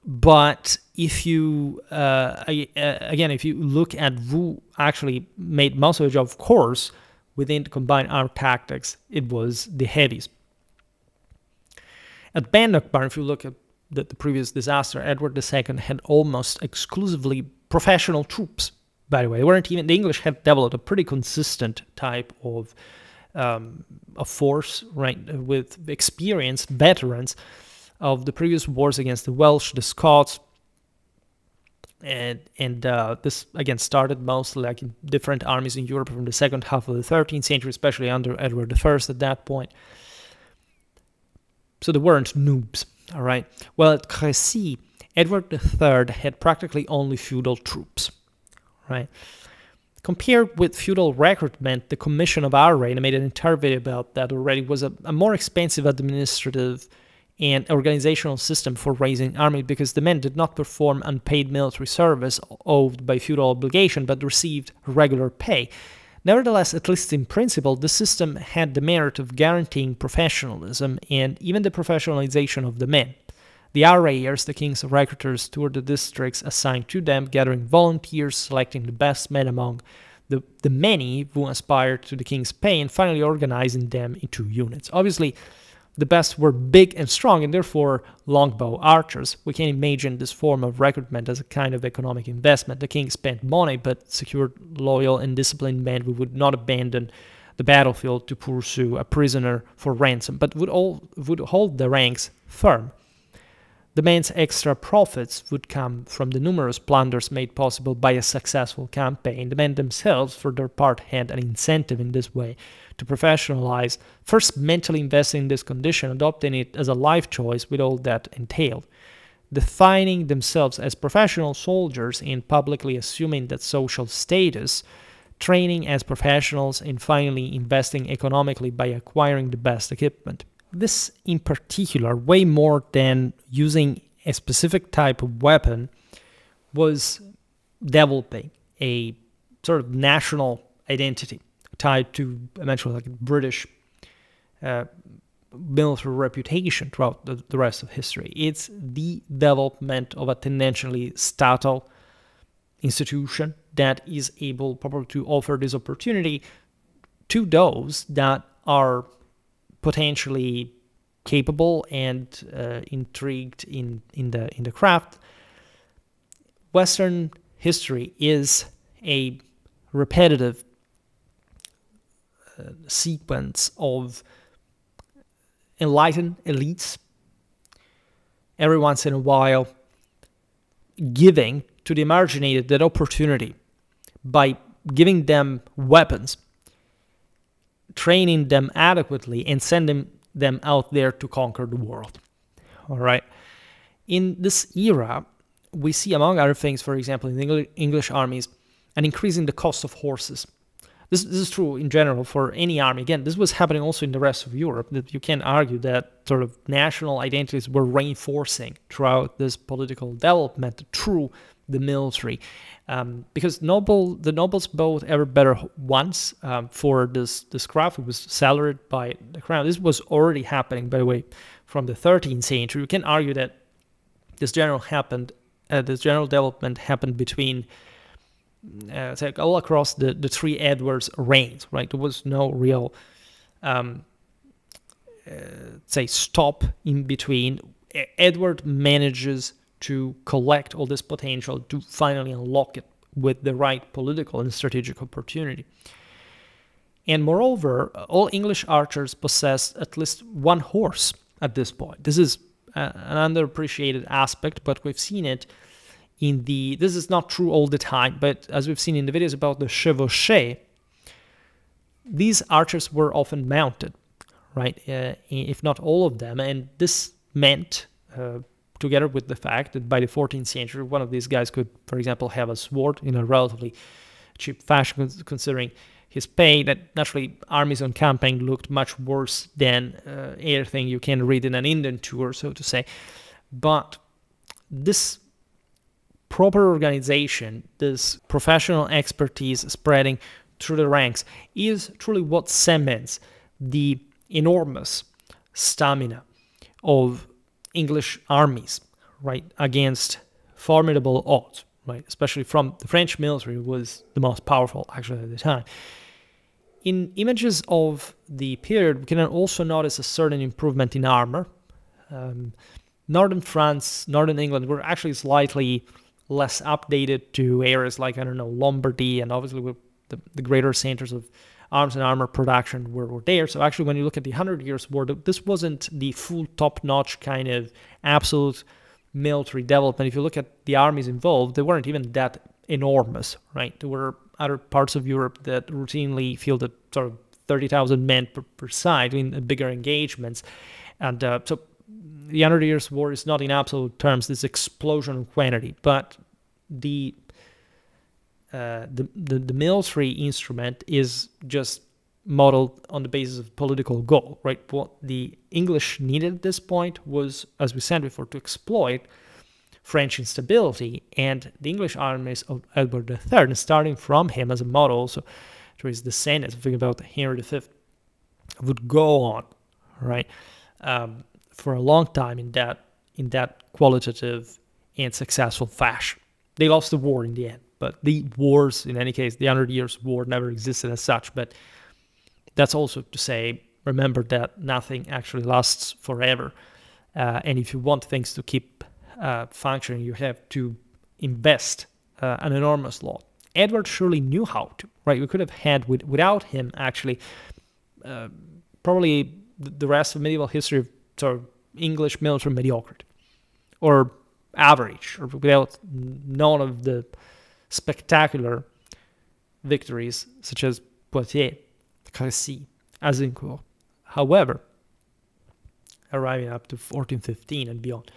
But if you, again, if you look at who actually made most of the job, of course, within the combined armed tactics, it was the heavies. At Bannockburn, if you look at the previous disaster, Edward II had almost exclusively professional troops. By the way, the English had developed a pretty consistent type of force, right, with experienced veterans of the previous wars against the Welsh, the Scots, and this again started mostly like in different armies in Europe from the second half of the 13th century, especially under Edward I at that point. So they weren't noobs, all right? Well, at Crecy, Edward III had practically only feudal troops, right? Compared with feudal recruitment, the Commission of our reign, I made an entire video about that already, was a more expensive administrative and organizational system for raising army, because the men did not perform unpaid military service owed by feudal obligation, but received regular pay. Nevertheless, at least in principle, the system had the merit of guaranteeing professionalism and even the professionalization of the men. The arrayers, the king's recruiters, toured the districts assigned to them, gathering volunteers, selecting the best men among the many who aspired to the king's pay, and finally organizing them into units. Obviously, the best were big and strong, and therefore longbow archers. We can imagine this form of recruitment as a kind of economic investment. The king spent money, but secured loyal and disciplined men who would not abandon the battlefield to pursue a prisoner for ransom, but would hold the ranks firm. The men's extra profits would come from the numerous plunders made possible by a successful campaign. The men themselves, for their part, had an incentive in this way to professionalize, first mentally investing in this condition, adopting it as a life choice with all that entailed, defining themselves as professional soldiers and publicly assuming that social status, training as professionals, and finally investing economically by acquiring the best equipment. This in particular, way more than using a specific type of weapon, was developing a sort of national identity tied to eventually like British military reputation throughout the rest of history. It's the development of a tendentially statal institution that is able probably to offer this opportunity to those that are potentially capable and intrigued in the craft. Western history is a repetitive sequence of enlightened elites every once in a while giving to the marginated that opportunity by giving them weapons, training them adequately, and sending them out there to conquer the world. All right. In this era, we see, among other things, for example, in the English armies, an increase in the cost of horses. This is true in general for any army. Again, this was happening also in the rest of Europe, that you can argue that sort of national identities were reinforcing throughout this political development through the military. Because the nobles bought ever better once for this craft. It was salaried by the crown. This was already happening, by the way, from the 13th century. You can argue that this general development happened between all across the three Edwards reigns, right? There was no real, stop in between. Edward manages to collect all this potential to finally unlock it with the right political and strategic opportunity. And moreover, all English archers possessed at least one horse at this point. This is an underappreciated aspect, but we've seen it this is not true all the time, but as we've seen in the videos about the chevauchée, these archers were often mounted, right? If not all of them. And this meant, together with the fact that by the 14th century, one of these guys could, for example, have a sword in a relatively cheap fashion, considering his pay, that naturally armies on campaign looked much worse than anything you can read in an Indian tour, so to say. But this proper organization, this professional expertise spreading through the ranks, is truly what cements the enormous stamina of English armies, right, against formidable odds, right, especially from the French military, who was the most powerful actually at the time. In images of the period, we can also notice a certain improvement in armor. Northern France, northern England were actually slightly less updated to areas like, I don't know, Lombardy, and obviously the greater centers of arms and armor production were there. So actually, when you look at the 100 Years' War, this wasn't the full top-notch kind of absolute military development. If you look at the armies involved, they weren't even that enormous, right? There were other parts of Europe that routinely fielded sort of 30,000 men per side in bigger engagements. And so the 100 Years' War is not in absolute terms this explosion of quantity, but the military instrument is just modeled on the basis of political goal, right? What the English needed at this point was, as we said before, to exploit French instability, and the English armies of Edward III, and starting from him as a model, also to his descendants, thinking about Henry V, would go on, right, for a long time in that qualitative and successful fashion. They lost the war in the end, but the wars, in any case, the 100 Years' War never existed as such. But that's also to say, remember that nothing actually lasts forever. And if you want things to keep functioning, you have to invest an enormous lot. Edward surely knew how to, right? We could have had, without him, actually, probably the rest of medieval history of sort of English military mediocrity, or average, or without none of the spectacular victories such as Poitiers, Crecy, Azincourt. However, arriving up to 1415 and beyond,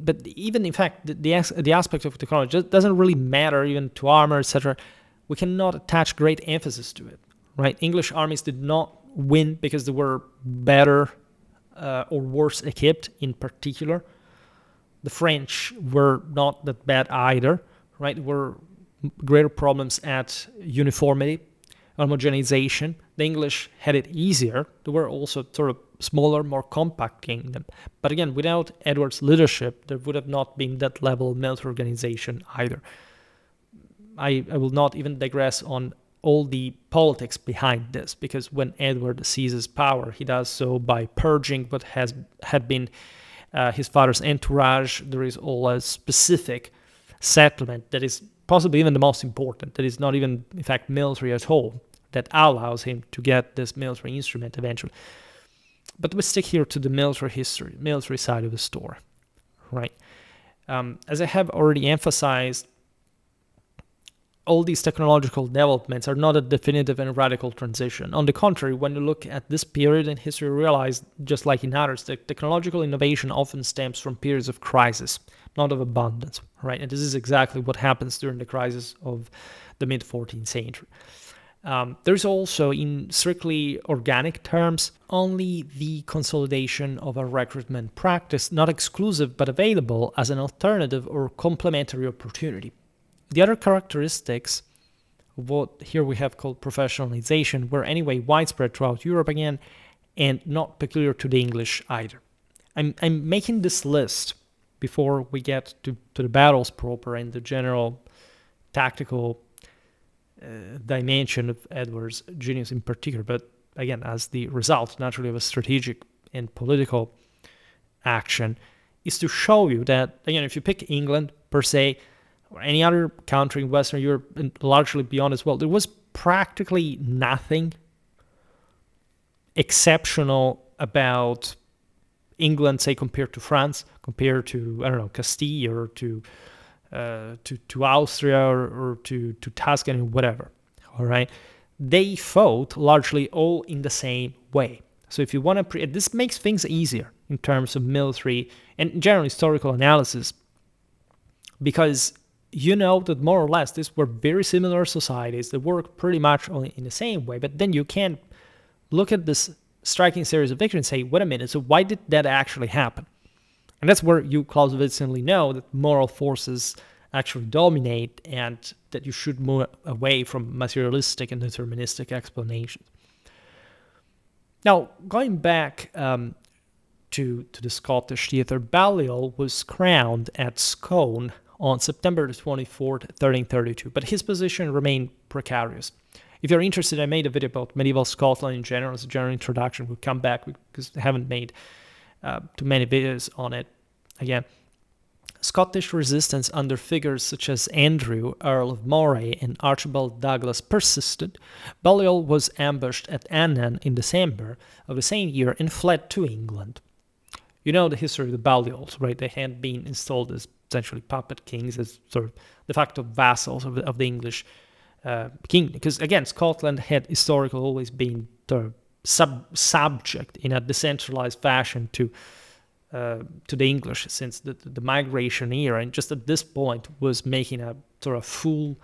but even in fact, the aspect of technology doesn't really matter even to armor, etc. We cannot attach great emphasis to it, right? English armies did not win because they were better or worse equipped in particular. The French were not that bad either, right? There were greater problems at uniformity, homogenization. The English had it easier. They were also sort of smaller, more compact kingdom. But again, without Edward's leadership, there would have not been that level of military organization either. I will not even digress on all the politics behind this, because when Edward seizes power, he does so by purging what had been his father's entourage. There is all a specific settlement that is possibly even the most important, that is not even, in fact, military at all, that allows him to get this military instrument eventually. But we stick here to the military history, military side of the story, right? As I have already emphasized, all these technological developments are not a definitive and radical transition. On the contrary, when you look at this period in history, you realize, just like in others, that technological innovation often stems from periods of crisis, not of abundance, right? And this is exactly what happens during the crisis of the mid-14th century. There's also, in strictly organic terms, only the consolidation of a recruitment practice, not exclusive but available as an alternative or complementary opportunity. The other characteristics of what here we have called professionalization were anyway widespread throughout Europe again, and not peculiar to the English either. I'm making this list before we get to the battles proper and the general tactical dimension of Edward's genius in particular, but again, as the result naturally of a strategic and political action, is to show you that, again, if you pick England per se, or any other country in Western Europe, and largely beyond as well, there was practically nothing exceptional about England, say, compared to France, compared to, I don't know, Castile or to Austria or to Tuscany, whatever. All right, they fought largely all in the same way. So if you want to, this makes things easier in terms of military and general historical analysis, because you know that more or less these were very similar societies that work pretty much in the same way. But then you can look at this striking series of victories and say, wait a minute, so why did that actually happen? And that's where you Clausewitzianly know that moral forces actually dominate and that you should move away from materialistic and deterministic explanations. Now, going back to the Scottish theatre, Balliol was crowned at Scone on September 24th, 1332, but his position remained precarious. If you're interested, I made a video about medieval Scotland in general as a general introduction. We'll come back because I haven't made too many videos on it. Again, Scottish resistance under figures such as Andrew, Earl of Moray, and Archibald Douglas persisted. Balliol was ambushed at Annan in December of the same year and fled to England. You know the history of the Balliols, right? They had been installed as essentially puppet kings, as sort of de facto vassals of the English kingdom. Because again, Scotland had historically always been the subject in a decentralized fashion to the English since the migration era, and just at this point was making a sort of full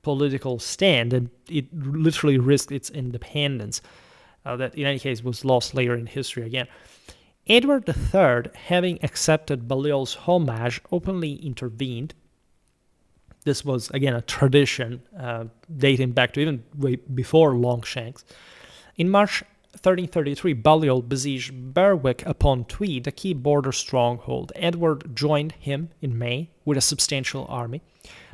political stand, and it literally risked its independence. That in any case was lost later in history again. Edward III, having accepted Balliol's homage, openly intervened. This was, again, a tradition dating back to even way before Longshanks. In March 1333, Balliol besieged Berwick-upon-Tweed, a key border stronghold. Edward joined him in May with a substantial army.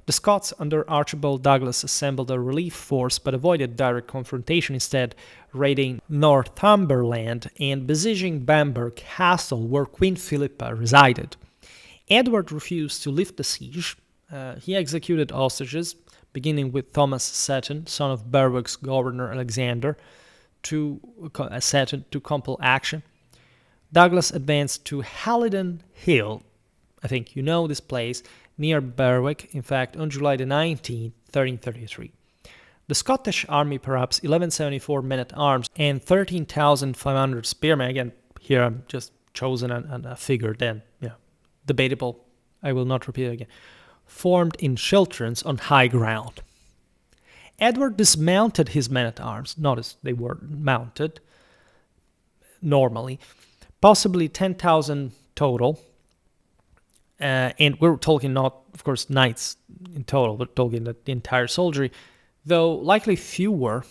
The Scots under Archibald Douglas assembled a relief force but avoided direct confrontation, instead raiding Northumberland and besieging Bamburgh Castle, where Queen Philippa resided. Edward refused to lift the siege. He executed hostages, beginning with Thomas Seton, son of Berwick's governor Alexander, to compel action. Douglas advanced to Halidon Hill. I think you know this place, near Berwick, in fact, on July the 19th, 1333. The Scottish army, perhaps 1174 men-at-arms and 13,500 spearmen, again, here I'm just chosen a figure, then, debatable, I will not repeat it again, formed in Chilterns on high ground. Edward dismounted his men-at-arms. Notice they were mounted normally, possibly 10,000 total. And we're talking not, of course, knights in total, but talking the entire soldiery, though likely fewer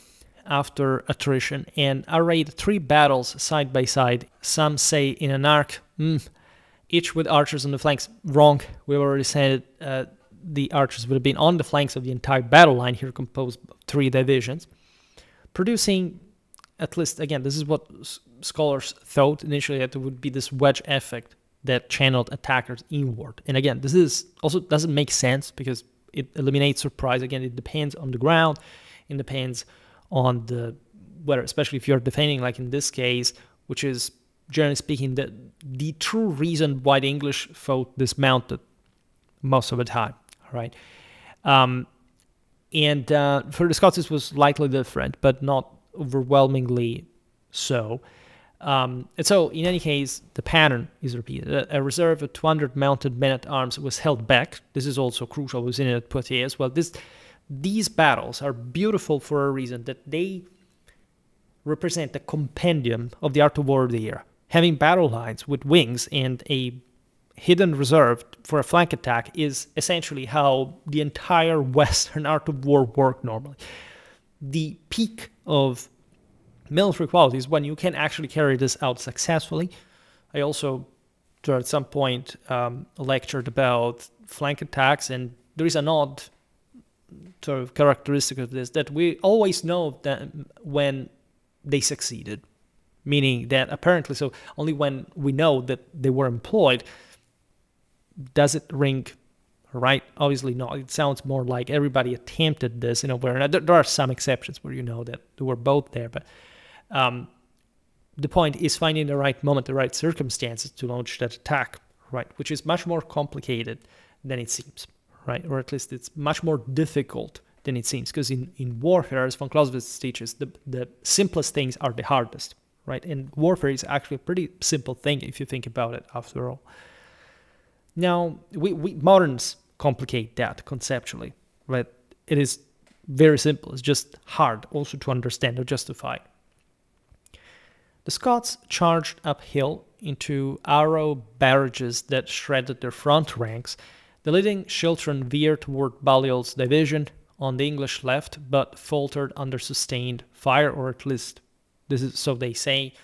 after attrition, and arrayed 3 battles side by side, some say in an arc, each with archers on the flanks. Wrong, we've already said the archers would have been on the flanks of the entire battle line, here composed of 3 divisions, producing, at least, again, this is what scholars thought initially, that there would be this wedge effect that channeled attackers inward. And again, this is also doesn't make sense because it eliminates surprise. Again, it depends on the ground, it depends on the weather, especially if you're defending, like in this case, which is, generally speaking, the true reason why the English fought dismounted most of the time, right? And for the Scots, this was slightly different, but not overwhelmingly so. And so, in any case, the pattern is repeated. A reserve of 200 mounted men-at-arms was held back. This is also crucial. We've seen it at Poitiers as well. These battles are beautiful for a reason, that they represent a compendium of the art of war of the era. Having battle lines with wings and a hidden reserve for a flank attack is essentially how the entire Western art of war worked normally. The peak of military qualities when you can actually carry this out successfully. I also, at some point, lectured about flank attacks, and there is an odd sort of characteristic of this, that we always know that when they succeeded, meaning that apparently, so only when we know that they were employed, does it ring right? Obviously not. It sounds more like everybody attempted this, where there are some exceptions where you know that they were both there, but the point is finding the right moment, the right circumstances to launch that attack, right? Which is much more complicated than it seems, right? Or at least it's much more difficult than it seems, because in warfare, as von Clausewitz teaches, the simplest things are the hardest, right? And warfare is actually a pretty simple thing if you think about it, after all. Now, we moderns complicate that conceptually, right? It is very simple. It's just hard also to understand or justify. The Scots charged uphill into arrow barrages that shredded their front ranks. The leading Chiltern veered toward Balliol's division on the English left, but faltered under sustained fire, or at least this is so they say.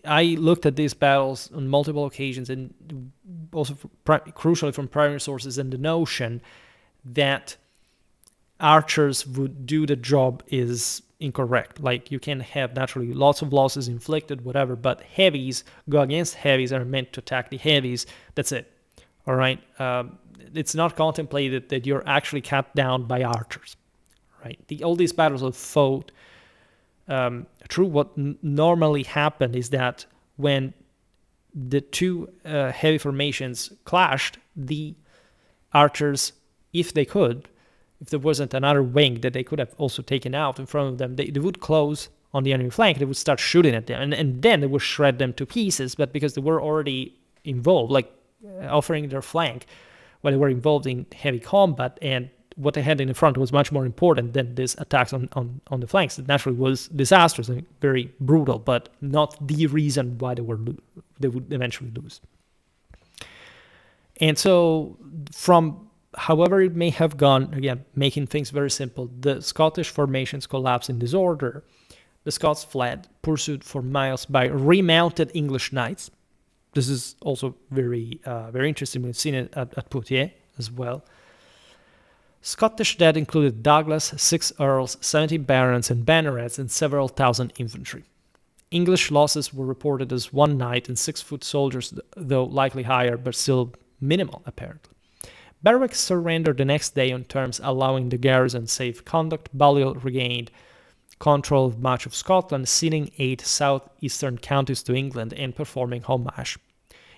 I looked at these battles on multiple occasions, and also crucially from primary sources, and the notion that archers would do the job is incorrect. Like, you can have naturally lots of losses inflicted, whatever, but heavies go against heavies and are meant to attack the heavies. That's it. All right. It's not contemplated that you're actually cut down by archers, right? All these battles are fought. True, what normally happened is that when the two heavy formations clashed, the archers, if they could, if there wasn't another wing that they could have also taken out in front of them, they would close on the enemy flank. They would start shooting at them, and then they would shred them to pieces. But because they were already involved, like offering their flank, when they were involved in heavy combat, and what they had in the front was much more important than these attacks on the flanks. It naturally was disastrous and very brutal, but not the reason why they would eventually lose. And so, from however it may have gone, again, making things very simple, the Scottish formations collapsed in disorder. The Scots fled, pursued for miles by remounted English knights. This is also very interesting. We've seen it at Poitiers as well. Scottish dead included Douglas, 6 earls, 70 barons and bannerets, and several thousand infantry. English losses were reported as 1 knight and 6-foot soldiers, though likely higher, but still minimal, apparently. Berwick surrendered the next day on terms allowing the garrison safe conduct. Balliol regained control of much of Scotland, ceding 8 southeastern counties to England and performing homage.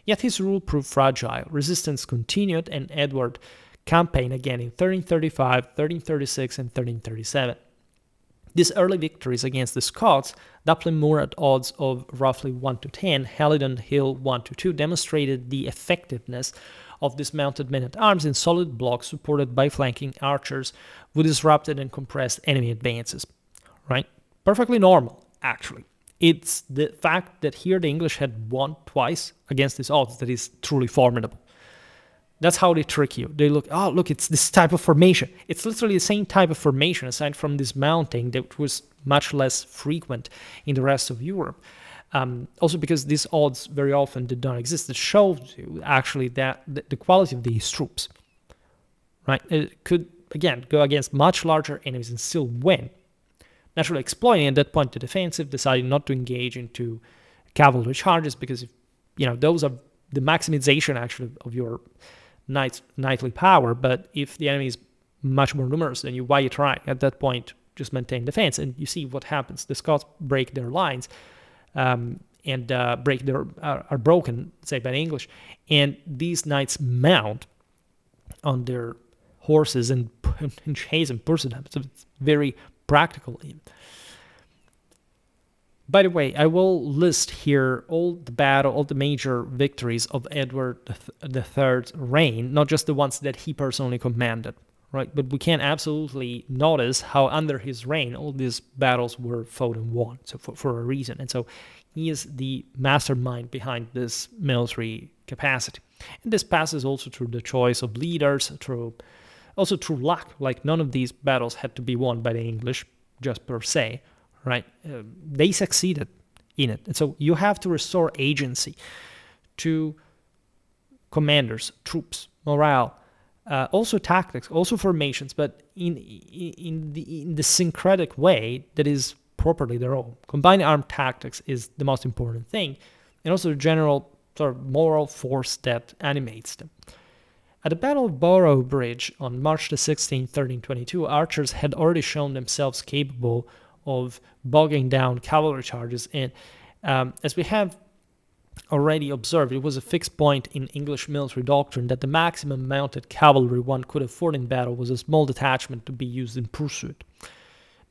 Yet his rule proved fragile. Resistance continued, and Edward campaigned again in 1335, 1336, and 1337. These early victories against the Scots, Duplin Moor at odds of roughly 1-10, Halidon Hill 1-2, demonstrated the effectiveness of dismounted men-at-arms in solid blocks supported by flanking archers who disrupted and compressed enemy advances. Right? Perfectly normal, actually. It's the fact that here the English had won twice against these odds that is truly formidable. That's how they trick you. They look, oh, look, it's this type of formation. It's literally the same type of formation, aside from dismounting, that was much less frequent in the rest of Europe. Also because these odds very often did not exist. It shows you, actually, that the quality of these troops. Right? It could, again, go against much larger enemies and still win. Naturally exploiting at that point the defensive, deciding not to engage into cavalry charges, because if, those are the maximization, actually, of your knightly power. But if the enemy is much more numerous than you, why you try? At that point, just maintain defense. And you see what happens. The Scots break their lines, and are broken, say, by the English. And these knights mount on their horses and chase and pursue them. So it's very practical. By the way, I will list here all the major victories of Edward III's reign, not just the ones that he personally commanded, right? But we can absolutely notice how under his reign all these battles were fought and won, so for a reason. And so he is the mastermind behind this military capacity. And this passes also through the choice of leaders, also through luck. Like, none of these battles had to be won by the English just per se. Right? They succeeded in it. And so you have to restore agency to commanders, troops, morale, also tactics, also formations, but in the syncretic way that is properly their own. Combined armed tactics is the most important thing, and also the general sort of moral force that animates them. At the Battle of Boroughbridge on March the 16th, 1322, archers had already shown themselves capable of bogging down cavalry charges, and As we have already observed, it was a fixed point in English military doctrine that the maximum mounted cavalry one could afford in battle was a small detachment to be used in pursuit.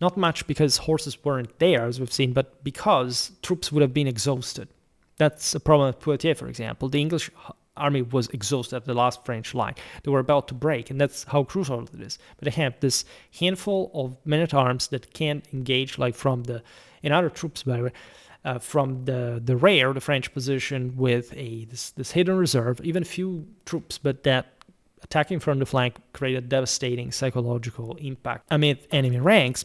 Not much because horses weren't there, as we've seen, but because troops would have been exhausted. That's a problem at Poitiers, for example. The English army was exhausted at the last French line. They were about to break, and that's how crucial it is. But they have this handful of men-at-arms that can engage, like from the, and other troops, by the way, from the rear, the French position, with this hidden reserve, even few troops, but that attacking from the flank created devastating psychological impact amid enemy ranks.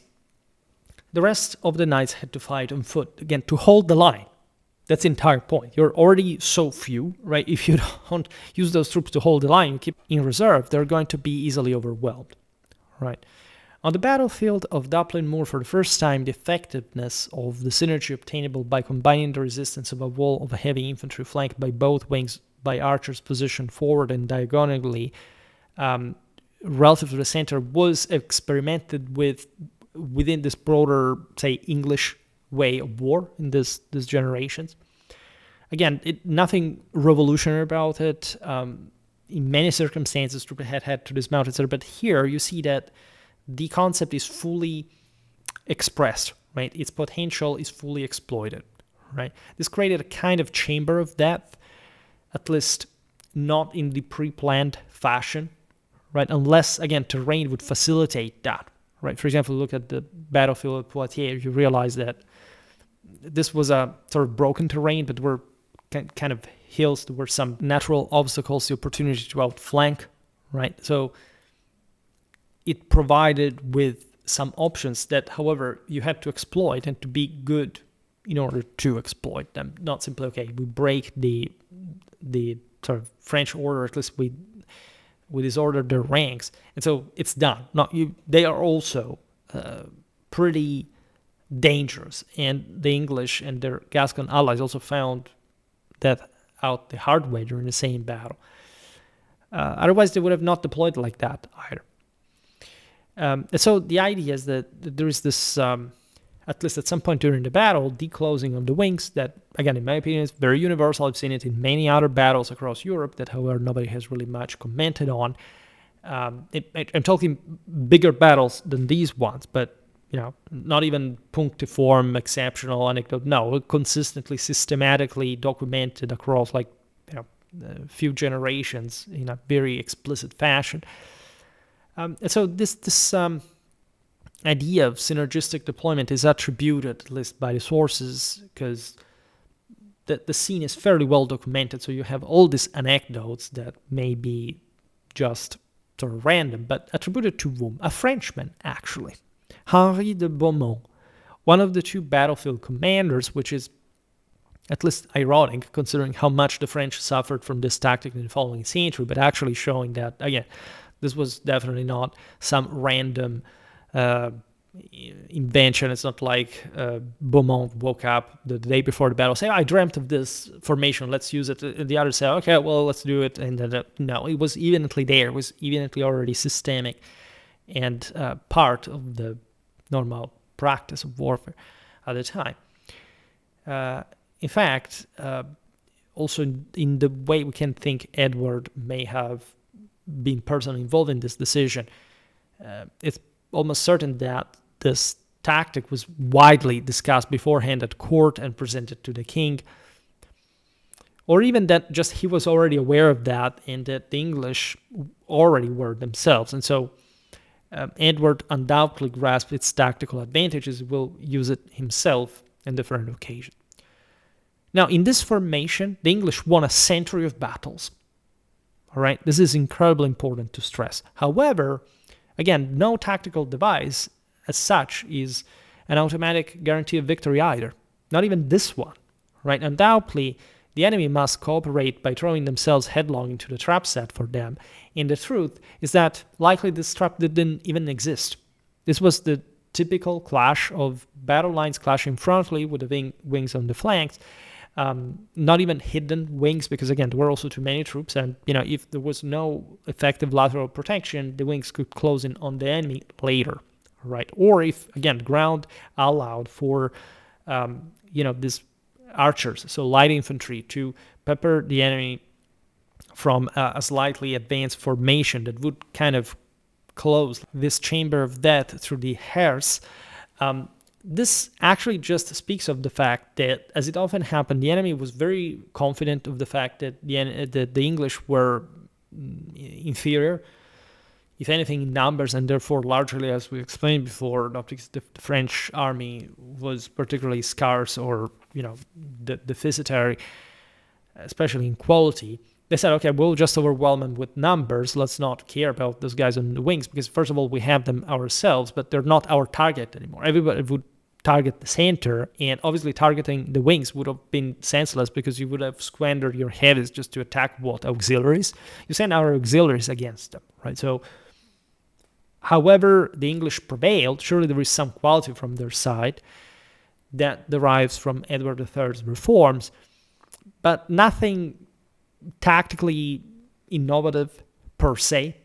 The rest of the knights had to fight on foot, again, to hold the line. That's the entire point. You're already so few, right? If you don't use those troops to hold the line, you keep in reserve, they're going to be easily overwhelmed, right? On the battlefield of Dublin Moor, for the first time, the effectiveness of the synergy obtainable by combining the resistance of a wall of heavy infantry flanked by both wings by archers positioned forward and diagonally relative to the center was experimented with within this broader, say, English way of war in this generations. Again, nothing revolutionary about it. In many circumstances, troops had to dismount, etc. But here you see that the concept is fully expressed, right? Its potential is fully exploited, right? This created a kind of chamber of death, at least not in the pre-planned fashion, right? Unless, again, terrain would facilitate that. Right. For example, look at the battlefield of Poitiers. You realize that this was a sort of broken terrain, but were kind of hills. There were some natural obstacles, the opportunity to outflank. Right. So it provided with some options that, however, you had to exploit and to be good in order to exploit them. Not simply, okay, we break the sort of French order, at least we disorder their ranks, and so it's done. They are also pretty dangerous, and the English and their Gascon allies also found that out the hard way during the same battle. Otherwise, they would have not deployed like that either. So the idea is that there is this, at least at some point during the battle, declosing of the wings that, again, in my opinion, is very universal. I've seen it in many other battles across Europe that, however, nobody has really much commented on. I'm talking bigger battles than these ones, but, not even punctiform, exceptional anecdote. No, consistently, systematically documented across, a few generations in a very explicit fashion. And so this idea of synergistic deployment is attributed, at least by the sources, because the scene is fairly well documented, so you have all these anecdotes that may be just sort of random, but attributed to whom? A Frenchman, actually. Henri de Beaumont, one of the two battlefield commanders, which is at least ironic, considering how much the French suffered from this tactic in the following century, but actually showing that, again, this was definitely not some random invention. It's not like Beaumont woke up the day before the battle, say, I dreamt of this formation, let's use it. And the others say, okay, well, let's do it. And then, no, it was evidently there. It was evidently already systemic and part of the normal practice of warfare at the time. In fact, also in the way we can think Edward may have been personally involved in this decision, it's almost certain that this tactic was widely discussed beforehand at court and presented to the king, or even that just he was already aware of that and that the English already were themselves. And so Edward undoubtedly grasped its tactical advantages, will use it himself on different occasions. Now, in this formation, the English won a century of battles. All right, this is incredibly important to stress. However, again, no tactical device as such is an automatic guarantee of victory either. Not even this one, right? Undoubtedly, the enemy must cooperate by throwing themselves headlong into the trap set for them. And the truth is that likely this trap didn't even exist. This was the typical clash of battle lines clashing frontally with the wings on the flanks. Not even hidden wings, because again, there were also too many troops, and if there was no effective lateral protection, the wings could close in on the enemy later, right? Or if, again, ground allowed for, this archers, so light infantry, to pepper the enemy from a slightly advanced formation that would kind of close this chamber of death through the hairs. This actually just speaks of the fact that, as it often happened, the enemy was very confident of the fact that the English were inferior, if anything, in numbers, and therefore largely, as we explained before, not because the French army was particularly scarce or deficitary, especially in quality. They said, okay, we'll just overwhelm them with numbers. Let's not care about those guys on the wings, because first of all, we have them ourselves, but they're not our target anymore. Everybody would target the center, and obviously targeting the wings would have been senseless, because you would have squandered your heavies just to attack what? Auxiliaries? You send our auxiliaries against them, right? So, however the English prevailed, surely there is some quality from their side that derives from Edward III's reforms, but nothing tactically innovative per se,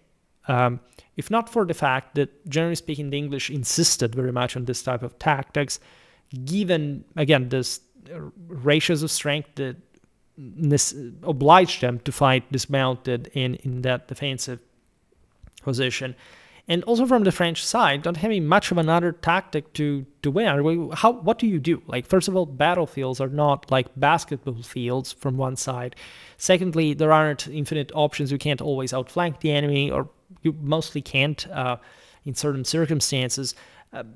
if not for the fact that, generally speaking, the English insisted very much on this type of tactics, given, again, this ratios of strength that obliged them to fight dismounted in that defensive position. And also from the French side, not having much of another tactic to win. What do you do? Like, first of all, battlefields are not like basketball fields from one side. Secondly, there aren't infinite options. You can't always outflank the enemy, or you mostly can't in certain circumstances.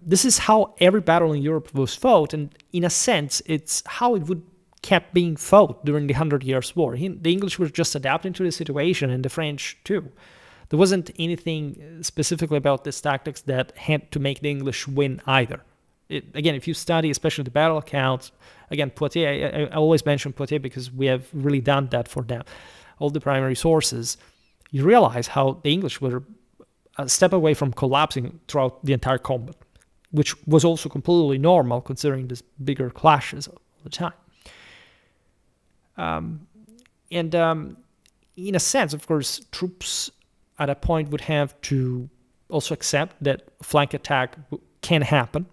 This is how every battle in Europe was fought, and in a sense, it's how it would kept being fought during the 100 Years' War. The English were just adapting to the situation, and the French too. There wasn't anything specifically about these tactics that had to make the English win either. Again, if you study especially the battle accounts, again, Poitiers, I always mention Poitiers because we have really done that for them, all the primary sources, you realize how the English were a step away from collapsing throughout the entire combat, which was also completely normal considering these bigger clashes all the time. In a sense, of course, troops at a point would have to also accept that flank attack can happen,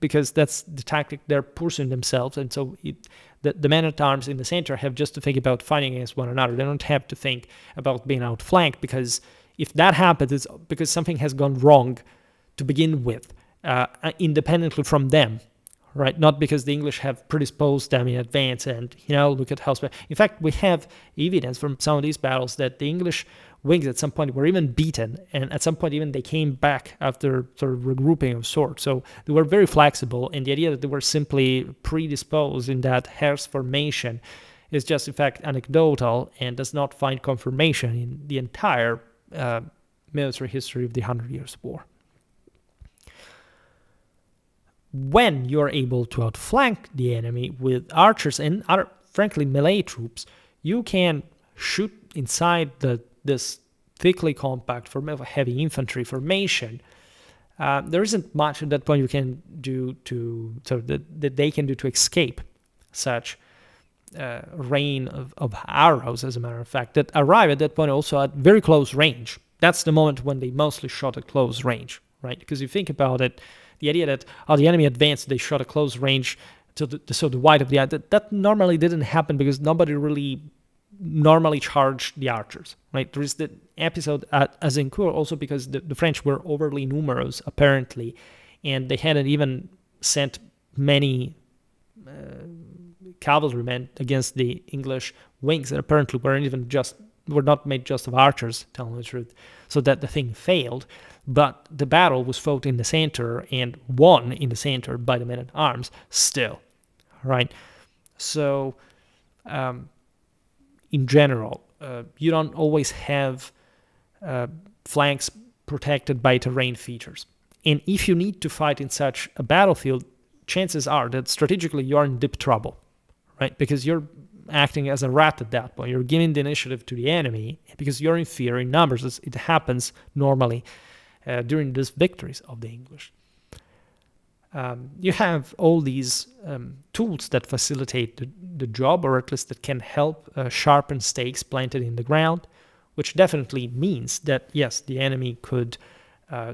because that's the tactic they're pursuing themselves. And so the men-at-arms in the center have just to think about fighting against one another. They don't have to think about being outflanked, because if that happens, it's because something has gone wrong to begin with, independently from them, right? Not because the English have predisposed them in advance and, look at how... In fact, we have evidence from some of these battles that the English wings at some point were even beaten, and at some point even they came back after sort of regrouping of sorts. So they were very flexible, and the idea that they were simply predisposed in that Hers formation is just in fact anecdotal and does not find confirmation in the entire military history of the 100 Years' War. When you're able to outflank the enemy with archers and other, frankly, melee troops, you can shoot inside this thickly compact heavy infantry formation. There isn't much at that point you can do that they can do to escape such rain of arrows, as a matter of fact, that arrive at that point also at very close range. That's the moment when they mostly shot at close range, right? Because you think about it, the idea that the enemy advanced, they shot at close range to the wide of the eye, that normally didn't happen because nobody really normally charged the archers, right? There is the episode at Azincourt also because the French were overly numerous, apparently, and they hadn't even sent many cavalrymen against the English wings that apparently were not made just of archers, telling the truth, so that the thing failed. But the battle was fought in the center and won in the center by the men-at-arms still, right? So, in general, you don't always have flanks protected by terrain features. And if you need to fight in such a battlefield, chances are that strategically you are in deep trouble, right? Because you're acting as a rat at that point. You're giving the initiative to the enemy because you're inferior in numbers, as it happens normally during these victories of the English. You have all these tools that facilitate the job, or at least that can help sharpen stakes planted in the ground, which definitely means that, yes, the enemy could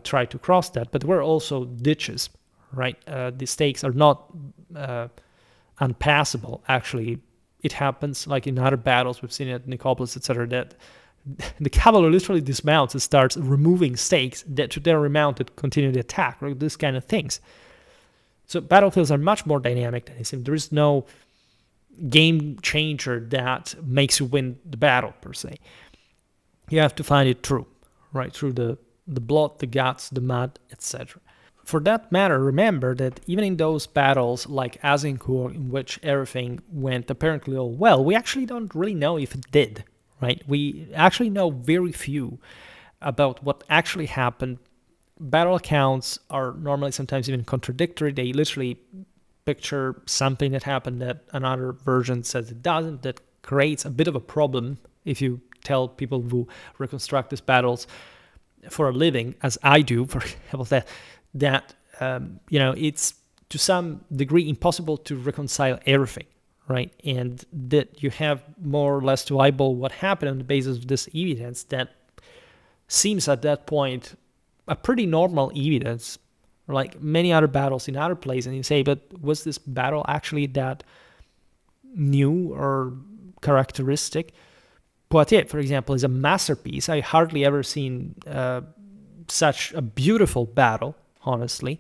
try to cross that, but there were also ditches, right? The stakes are not unpassable. Actually, it happens like in other battles we've seen at Nicopolis, etc., that the cavalry literally dismounts and starts removing stakes that to then remount and continue the attack, or this kind of things. So battlefields are much more dynamic than they seem. There is no game changer that makes you win the battle per se. You have to find it through, right? Through the blood, the guts, the mud, etc. For that matter, remember that even in those battles like Azincourt, in which everything went apparently all well, we actually don't really know if it did, right? We actually know very few about what actually happened. Battle accounts are normally sometimes even contradictory. They literally picture something that happened that another version says it doesn't. That creates a bit of a problem if you tell people who reconstruct these battles for a living, as I do, for example, that it's to some degree impossible to reconcile everything, right? And that you have more or less to eyeball what happened on the basis of this evidence that seems at that point a pretty normal evidence, like many other battles in other places. And you say, but was this battle actually that new or characteristic? Poitiers, for example, is a masterpiece. I hardly ever seen such a beautiful battle, honestly.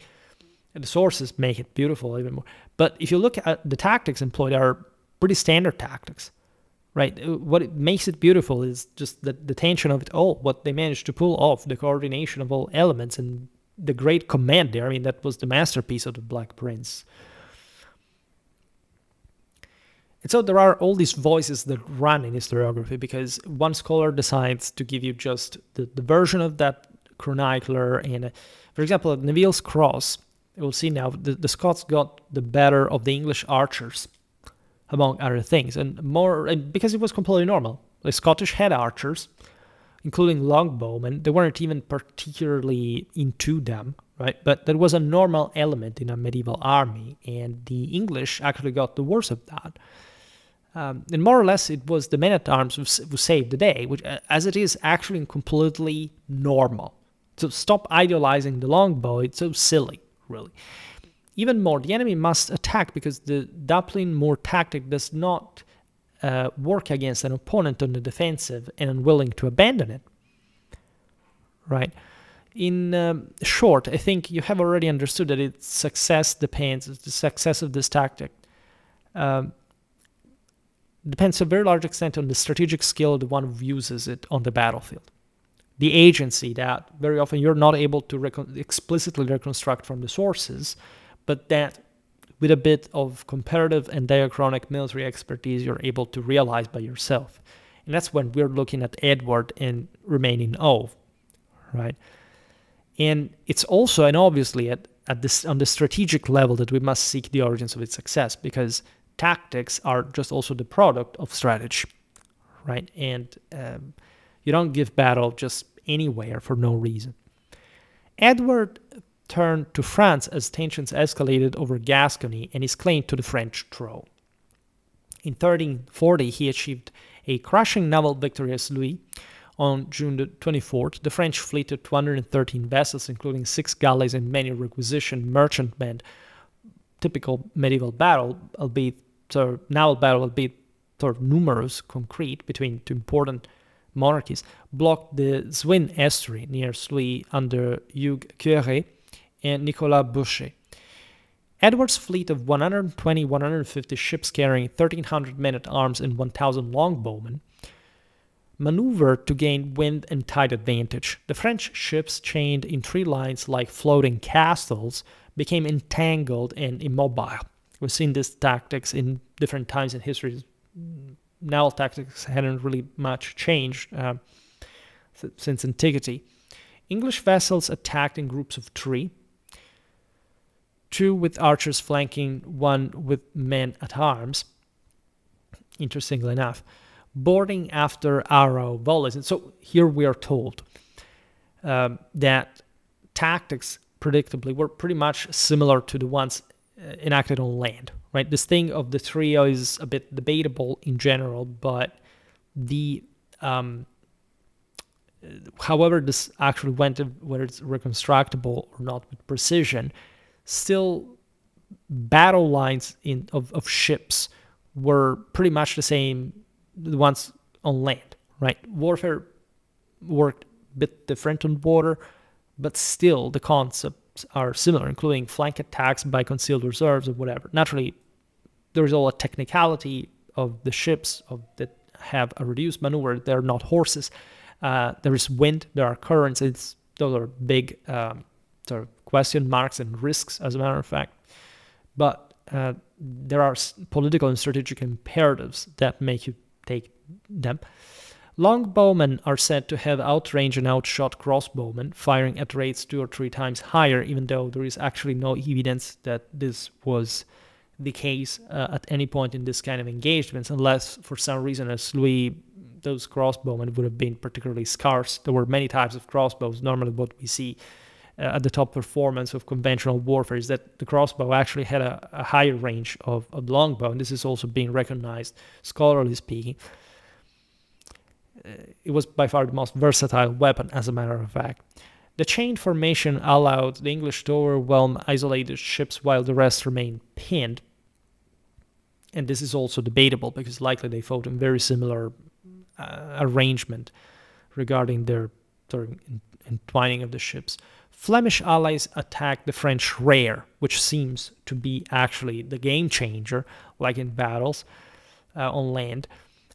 And the sources make it beautiful even more. But if you look at the tactics employed, are pretty standard tactics, right? What it makes it beautiful is just the tension of it all, what they managed to pull off, the coordination of all elements, and the great command there. I mean, that was the masterpiece of the Black Prince. And so there are all these voices that run in historiography, because one scholar decides to give you just the version of that chronicler. And for example, at Neville's Cross, we'll see now, the Scots got the better of the English archers, among other things, and because it was completely normal. The Scottish had archers, including longbowmen. They weren't even particularly into them, right? But there was a normal element in a medieval army, and the English actually got the worst of that. And more or less, it was the men-at-arms who saved the day, which, as it is, actually completely normal. So stop idealizing the longbow. It's so silly, really. Even more, the enemy must attack, because the Dublin Moor tactic does not work against an opponent on the defensive and unwilling to abandon it, right? In short, I think you have already understood that its success depends, the success of this tactic depends to a very large extent on the strategic skill of the one who uses it on the battlefield. The agency that very often you're not able to explicitly reconstruct from the sources, but that with a bit of comparative and diachronic military expertise, you're able to realize by yourself. And that's when we're looking at Edward and remain in awe, right? And it's also, and obviously on the strategic level, that we must seek the origins of its success, because tactics are just also the product of strategy, right? And you don't give battle just anywhere for no reason. Edward turned to France as tensions escalated over Gascony and his claim to the French throne. In 1340, he achieved a crushing naval victory at Sluys. On June the 24th, the French fleet of 213 vessels, including 6 galleys and many requisitioned merchantmen, typical medieval battle, naval battle, albeit sort of numerous, concrete, between two important monarchies, blocked the Zwin estuary near Sluys under Hugues Cueret and Nicolas Boucher. Edward's fleet of 150 ships carrying 1,300 men-at-arms and 1,000 longbowmen maneuvered to gain wind and tide advantage. The French ships, chained in 3 lines like floating castles, became entangled and immobile. We've seen these tactics in different times in history. Naval tactics hadn't really much changed since antiquity. English vessels attacked in groups of 3, 2 with archers flanking 1 with men-at-arms, interestingly enough, boarding after arrow volleys. And so here we are told that tactics, predictably, were pretty much similar to the ones enacted on land, right? This thing of the trio is a bit debatable in general, but however this actually went, whether it's reconstructible or not with precision, still battle lines of ships were pretty much the same, the ones on land, right? Warfare worked a bit different on water, but still the concepts are similar, including flank attacks by concealed reserves or whatever. Naturally, there is all a technicality of the ships that have a reduced maneuver. They're not horses. There is wind, there are currents. Those are big sort of question marks and risks, as a matter of fact. But there are political and strategic imperatives that make you take them. Longbowmen are said to have outranged and outshot crossbowmen, firing at rates 2 or 3 times higher, even though there is actually no evidence that this was the case at any point in this kind of engagements, unless for some reason at Sluys those crossbowmen would have been particularly scarce. There were many types of crossbows. Normally what we see at the top performance of conventional warfare is that the crossbow actually had a higher range of the longbow, and this is also being recognized, scholarly speaking. It was by far the most versatile weapon, as a matter of fact. The chain formation allowed the English to overwhelm isolated ships while the rest remained pinned. And this is also debatable because likely they fought in very similar arrangement regarding their sort of entwining of the ships. Flemish allies attacked the French rear, which seems to be actually the game changer, like in battles on land.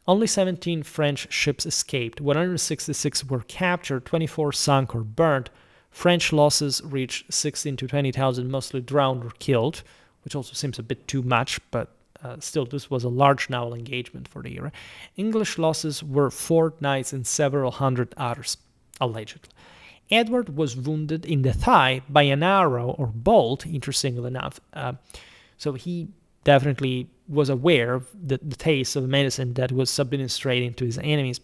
Only 17 French ships escaped, 166 were captured, 24 sunk or burnt. French losses reached 16 to 20,000, mostly drowned or killed, which also seems a bit too much, but still, this was a large naval engagement for the era. English losses were 4 knights and several hundred others, allegedly. Edward was wounded in the thigh by an arrow or bolt, interestingly enough. So he definitely was aware of the taste of medicine that was subministrating to his enemies.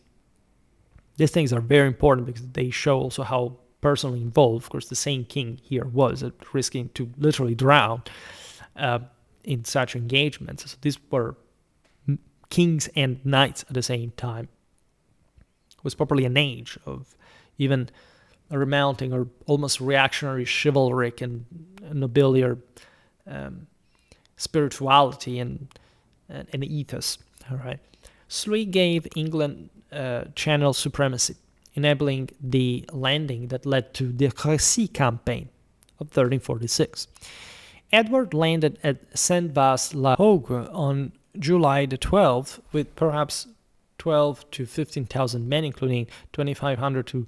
These things are very important because they show also how personally involved, of course, the same king here was, risking to literally drown in such engagements. So these were kings and knights at the same time. It was probably an age of even a remounting or almost reactionary chivalric and nobiliar spirituality and ethos. All right. Sluys gave England channel supremacy, enabling the landing that led to the Crecy campaign of 1346. Edward landed at Saint-Vaast-la-Hougue on July the 12th with perhaps 12 to 15,000 men, including 2,500 to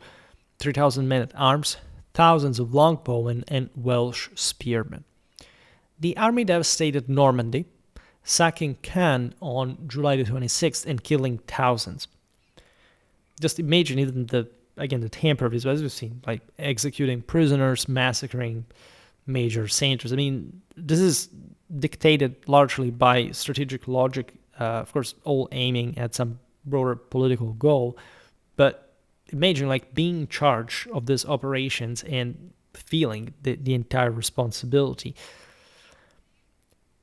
3,000 men at arms, thousands of longbowmen, and Welsh spearmen. The army devastated Normandy, sacking Caen on July the 26th and killing thousands. Just imagine even the temper of this, as we've seen, like executing prisoners, massacring major centers. I mean, this is dictated largely by strategic logic, of course, all aiming at some broader political goal. But imagine like being in charge of these operations and feeling the entire responsibility.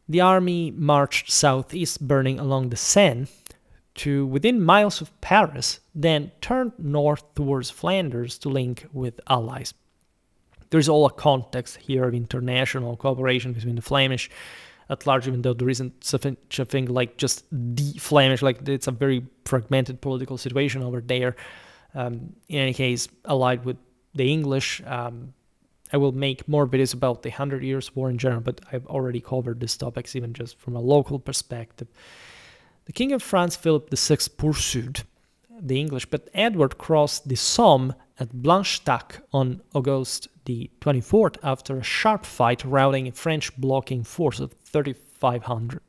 The army marched southeast, burning along the Seine to within miles of Paris, then turned north towards Flanders to link with allies. There's all a context here of international cooperation between the Flemish at large, even though there isn't such a thing like just the Flemish, like it's a very fragmented political situation over there. In any case, allied with the English. I will make more videos about the 100 Years' War in general, but I've already covered these topics even just from a local perspective. The King of France, Philip VI, pursued the English, but Edward crossed the Somme at Blanchetaque on August the 24th after a sharp fight routing a French blocking force of 3,500.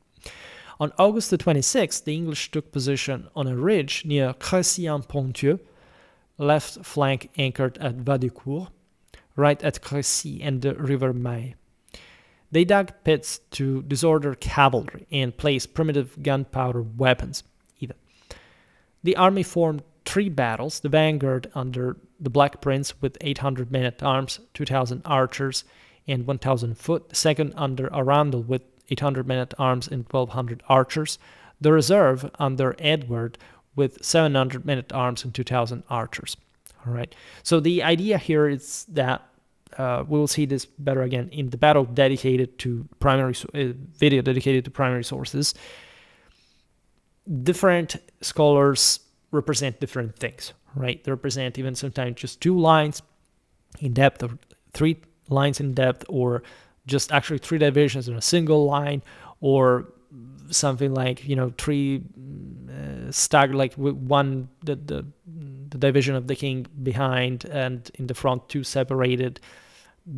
On August the 26th, the English took position on a ridge near Crecy-en-Poitiers, left flank anchored at Vaudecourt, right at Crecy and the River Maye. They dug pits to disorder cavalry and placed primitive gunpowder weapons, even. The army formed 3 battles, the vanguard under the Black Prince with 800 men at arms, 2,000 archers, and 1,000 foot, the second under Arundel with 800 men at arms and 1,200 archers, the reserve under Edward with 700 men at arms and 2,000 archers. All right. So the idea here is that we will see this better again in the battle dedicated to video dedicated to primary sources. Different scholars represent different things, right? They represent even sometimes just 2 lines in depth, or 3 lines in depth, or just actually 3 divisions in a single line, or something like 3 staggered, like one the division of the king behind, and in the front 2 separated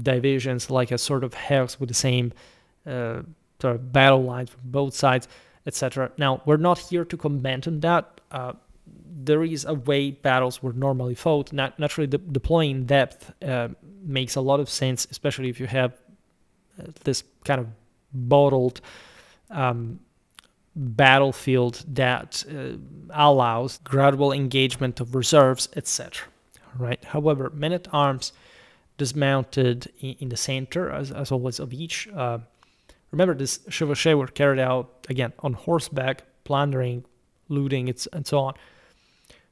divisions, like a sort of hex with the same sort of battle lines from both sides, etc. Now, we're not here to comment on that. There is a way battles were normally fought. Naturally, deploying depth makes a lot of sense, especially if you have this kind of bottled battlefield that allows gradual engagement of reserves, etc. Right. However, men-at-arms dismounted in the center, as always, of each. Remember, this chevauchés were carried out, again, on horseback, plundering, looting, and so on.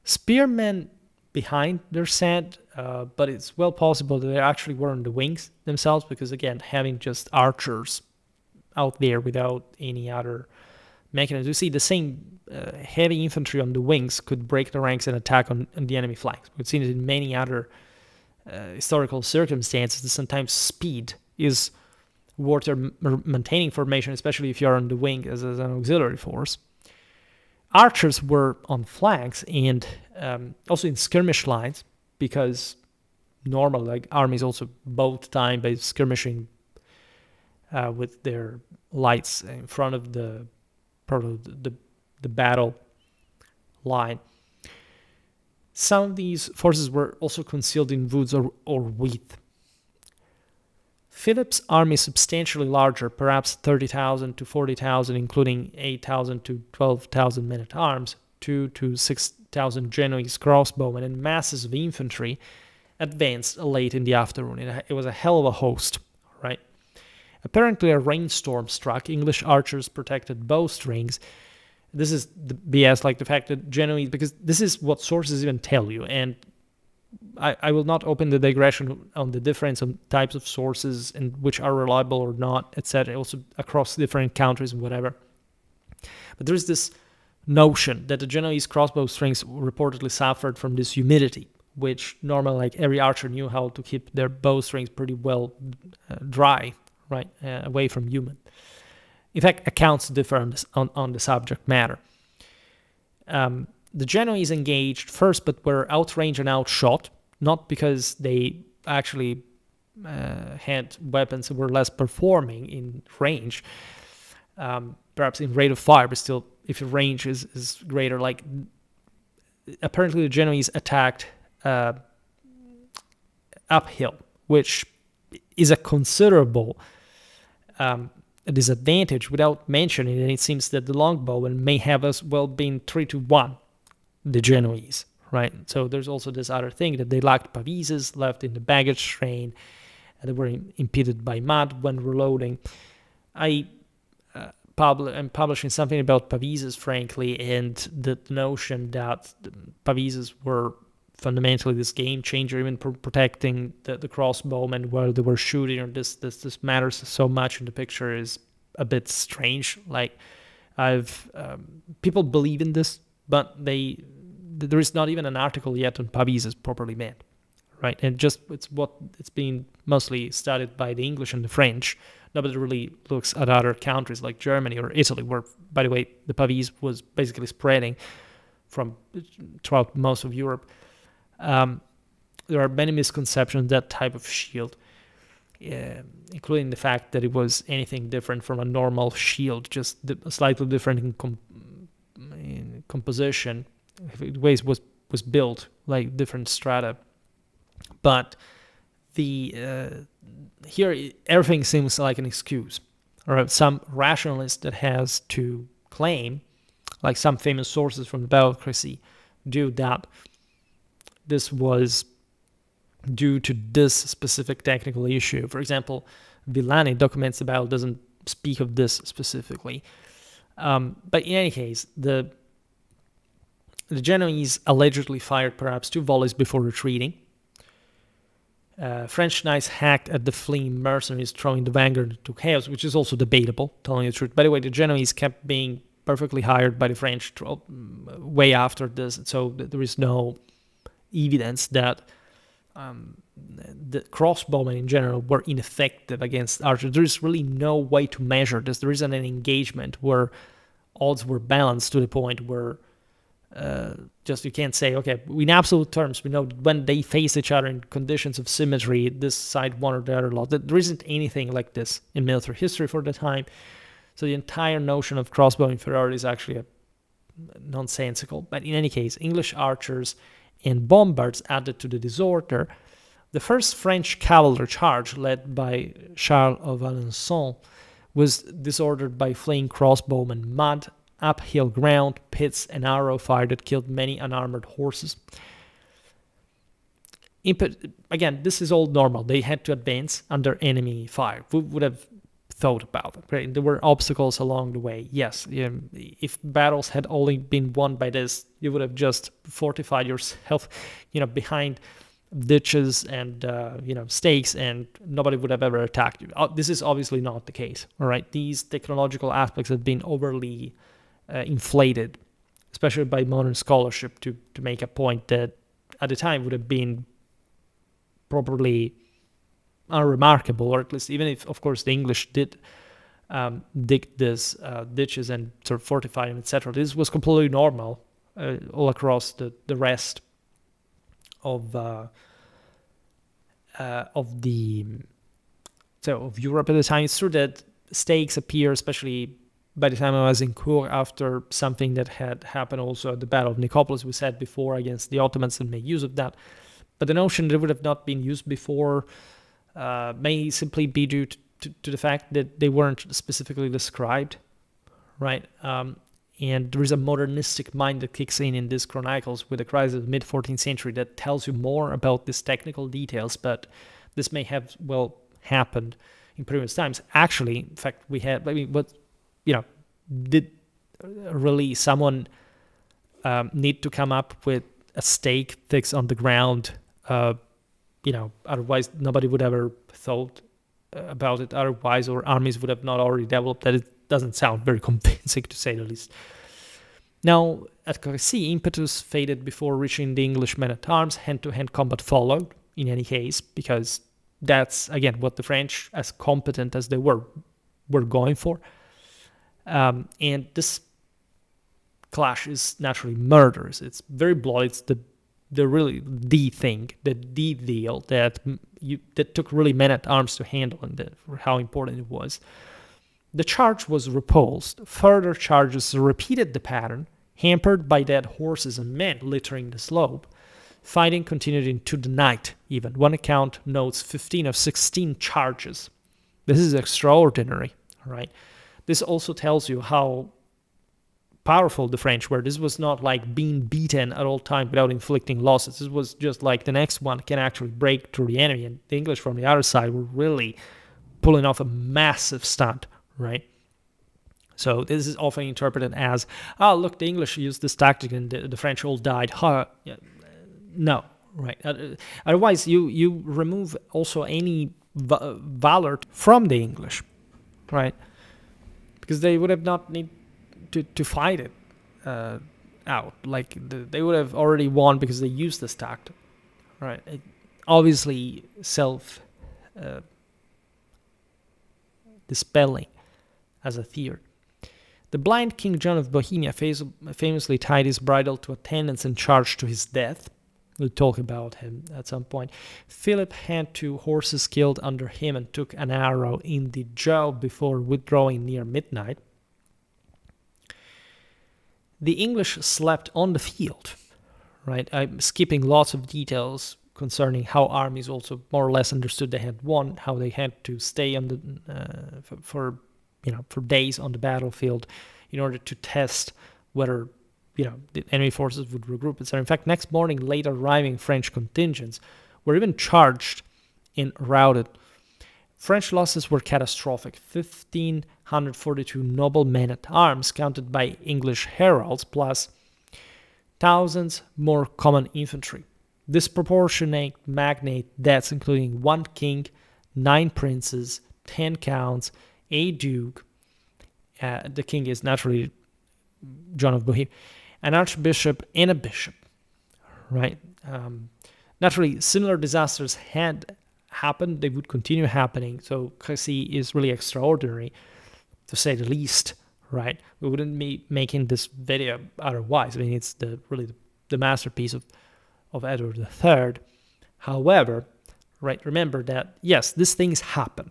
Spearmen behind their set, but it's well possible that they actually were on the wings themselves, because, again, having just archers out there without any other mechanism. You see, the same heavy infantry on the wings could break the ranks and attack on the enemy flanks. We've seen it in many other historical circumstances that sometimes speed is worth maintaining formation, especially if you're on the wing as an auxiliary force. Archers were on flanks and also in skirmish lines, because normally, like, armies also bought time by skirmishing with their lights in front of the battle line. Some of these forces were also concealed in woods or wheat. Philip's army is substantially larger, perhaps 30,000 to 40,000, including 8,000 to 12,000 men-at-arms, 2,000 to 6,000 Genoese crossbowmen, and masses of infantry advanced late in the afternoon. It was a hell of a host, right? Apparently, a rainstorm struck. English archers protected bowstrings. This is the BS, like the fact that Genoese, because this is what sources even tell you, and I will not open the digression on the difference of types of sources and which are reliable or not, etc., also across different countries and whatever. But there's this notion that the Genoese crossbow strings reportedly suffered from this humidity, which normally, like, every archer knew how to keep their bowstrings pretty well dry, right, away from humid. In fact, accounts differ on the subject matter. The Genoese engaged first, but were outranged and outshot, not because they actually had weapons that were less performing in range, perhaps in rate of fire, but still, if your range is greater, like, apparently the Genoese attacked uphill, which is a considerable disadvantage without mentioning, and it seems that the longbowmen may have as well been 3-1, the Genoese, right? So there's also this other thing that they lacked pavises left in the baggage train, and they were impeded by mud when reloading. I'm publishing something about pavises, frankly, and the notion that the pavises were fundamentally this game changer, even protecting the crossbowmen while they were shooting, or this matters so much in the picture, is a bit strange. Like, people believe in this, but there is not even an article yet on pavises properly meant, right? And it's been mostly studied by the English and the French. Nobody really looks at other countries like Germany or Italy, where, by the way, the pavis was basically spreading throughout most of Europe. There are many misconceptions of that type of shield, including the fact that it was anything different from a normal shield, just slightly different in composition. The ways was built, like different strata. But here everything seems like an excuse, or some rationalist that has to claim, like some famous sources from the Battle of Crecy do, that this was due to this specific technical issue. For example, Villani documents the battle, doesn't speak of this specifically. But in any case, the Genoese allegedly fired perhaps 2 volleys before retreating. French knights hacked at the fleeing mercenaries, throwing the vanguard into chaos, which is also debatable, telling the truth. By the way, the Genoese kept being perfectly hired by the French way after this, so there is no evidence that the crossbowmen in general were ineffective against archers. There is really no way to measure this. There isn't an engagement where odds were balanced to the point where just you can't say, okay, in absolute terms, we know when they face each other in conditions of symmetry, this side won or the other lost. There isn't anything like this in military history for the time. So the entire notion of crossbow inferiority is actually nonsensical. But in any case, English archers and bombards added to the disorder. The first French cavalry charge, led by Charles of Alençon, was disordered by fleeing crossbowmen, mud, uphill ground, pits, and arrow fire that killed many unarmored horses. Again, this is all normal. They had to advance under enemy fire. Who would have thought about it? Right? There were obstacles along the way. Yes, if battles had only been won by this, you would have just fortified yourself, behind ditches and stakes, and nobody would have ever attacked you. This is obviously not the case. All right, these technological aspects have been overly inflated, especially by modern scholarship, to make a point that at the time would have been properly unremarkable, or at least even if, of course, the English did dig these ditches and sort of fortify them, etc. This was completely normal all across the rest of Europe at the time. It's true that stakes appear, especially by the time I was in Cour, after something that had happened also at the Battle of Nicopolis, we said before, against the Ottomans, and made use of that. But the notion that it would have not been used before may simply be due to the fact that they weren't specifically described, right? And there is a modernistic mind that kicks in these chronicles with the crisis of the mid-14th century that tells you more about these technical details, but this may have, happened in previous times. Actually, in fact, we had, did really someone need to come up with a stake fixed on the ground? Otherwise nobody would ever thought about it otherwise, or armies would have not already developed that. It doesn't sound very convincing, to say the least. Now, at Crecy, impetus faded before reaching the English men-at-arms. Hand-to-hand combat followed, in any case, because that's, again, what the French, as competent as they were going for. And this clash is naturally murderous. It's very bloody. It's the thing, the deal that took really men-at-arms to handle, and how important it was. The charge was repulsed. Further charges repeated the pattern, hampered by dead horses and men littering the slope. Fighting continued into the night, even. One account notes 15 of 16 charges. This is extraordinary, right? This also tells you how powerful the French were. This was not like being beaten at all times without inflicting losses. This was just like the next one can actually break through the enemy. And the English from the other side were really pulling off a massive stunt, right? So this is often interpreted as, look, the English used this tactic and the French all died. No, right? Otherwise, you remove also any valor from the English, right? Because they would have not need to fight it out. Like they would have already won because they used this tactic, right? Obviously, dispelling as a theory. The blind King John of Bohemia famously tied his bridle to attendants and charged to his death. We'll talk about him at some point. Philip had 2 horses killed under him and took an arrow in the jaw before withdrawing near midnight. The English slept on the field, right? I'm skipping lots of details concerning how armies also more or less understood they had won, how they had to stay on the for days on the battlefield in order to test whether the enemy forces would regroup, etc. In fact, next morning, late arriving French contingents were even charged and routed. French losses were catastrophic. 1,542 noble men-at-arms counted by English heralds, plus thousands more common infantry. disproportionate magnate debts, including 1 king, 9 princes, 10 counts, a duke. The king is naturally John of Bohemia, an archbishop, and a bishop. Right? Naturally, similar disasters had happened. They would continue happening. So Crecy is really extraordinary, to say the least. Right? We wouldn't be making this video otherwise. I mean, it's really the masterpiece of Edward III. However, right, remember that, yes, these things happen.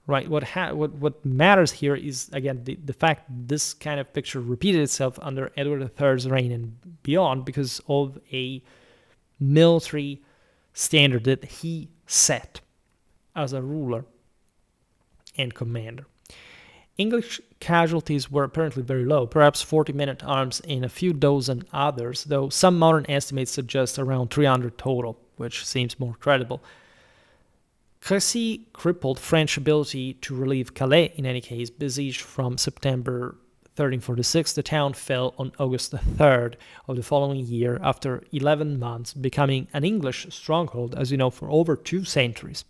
Right, what matters here is, again, the fact this kind of picture repeated itself under Edward III's reign and beyond because of a military standard that he set as a ruler and commander. English casualties were apparently very low, perhaps 40 men-at-arms and a few dozen others, though some modern estimates suggest around 300 total, which seems more credible. Crecy crippled French ability to relieve Calais, in any case. Besieged from September 1346, the town fell on August 3rd of the following year after 11 months, becoming an English stronghold, as you know, for over 2 centuries.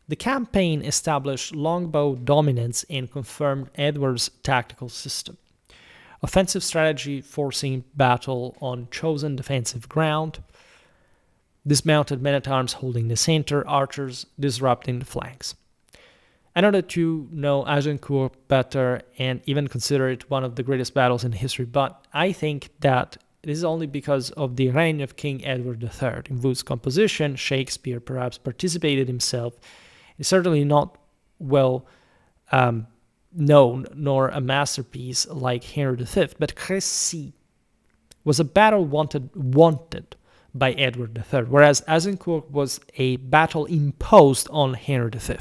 The campaign established longbow dominance and confirmed Edward's tactical system. Offensive strategy forcing battle on chosen defensive ground, dismounted men-at-arms holding the center, archers disrupting the flanks. I know that you know Agincourt better and even consider it one of the greatest battles in history, but I think that this is only because of the reign of King Edward III, in whose composition Shakespeare perhaps participated himself. It's certainly not well known, nor a masterpiece like Henry V, but Crecy was a battle wanted by Edward III, whereas Agincourt was a battle imposed on Henry V.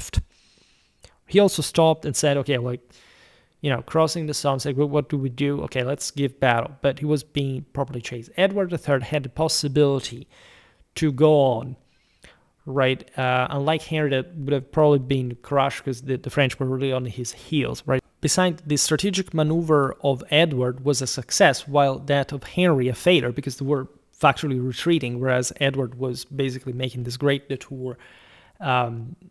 He also stopped and said, okay, crossing the Somme, said, well, what do we do? Okay, let's give battle. But he was being properly chased. Edward III had the possibility to go on, right? Unlike Henry, that would have probably been crushed because the French were really on his heels, right? Besides, the strategic maneuver of Edward was a success, while that of Henry a failure, because they were factually retreating, whereas Edward was basically making this great detour,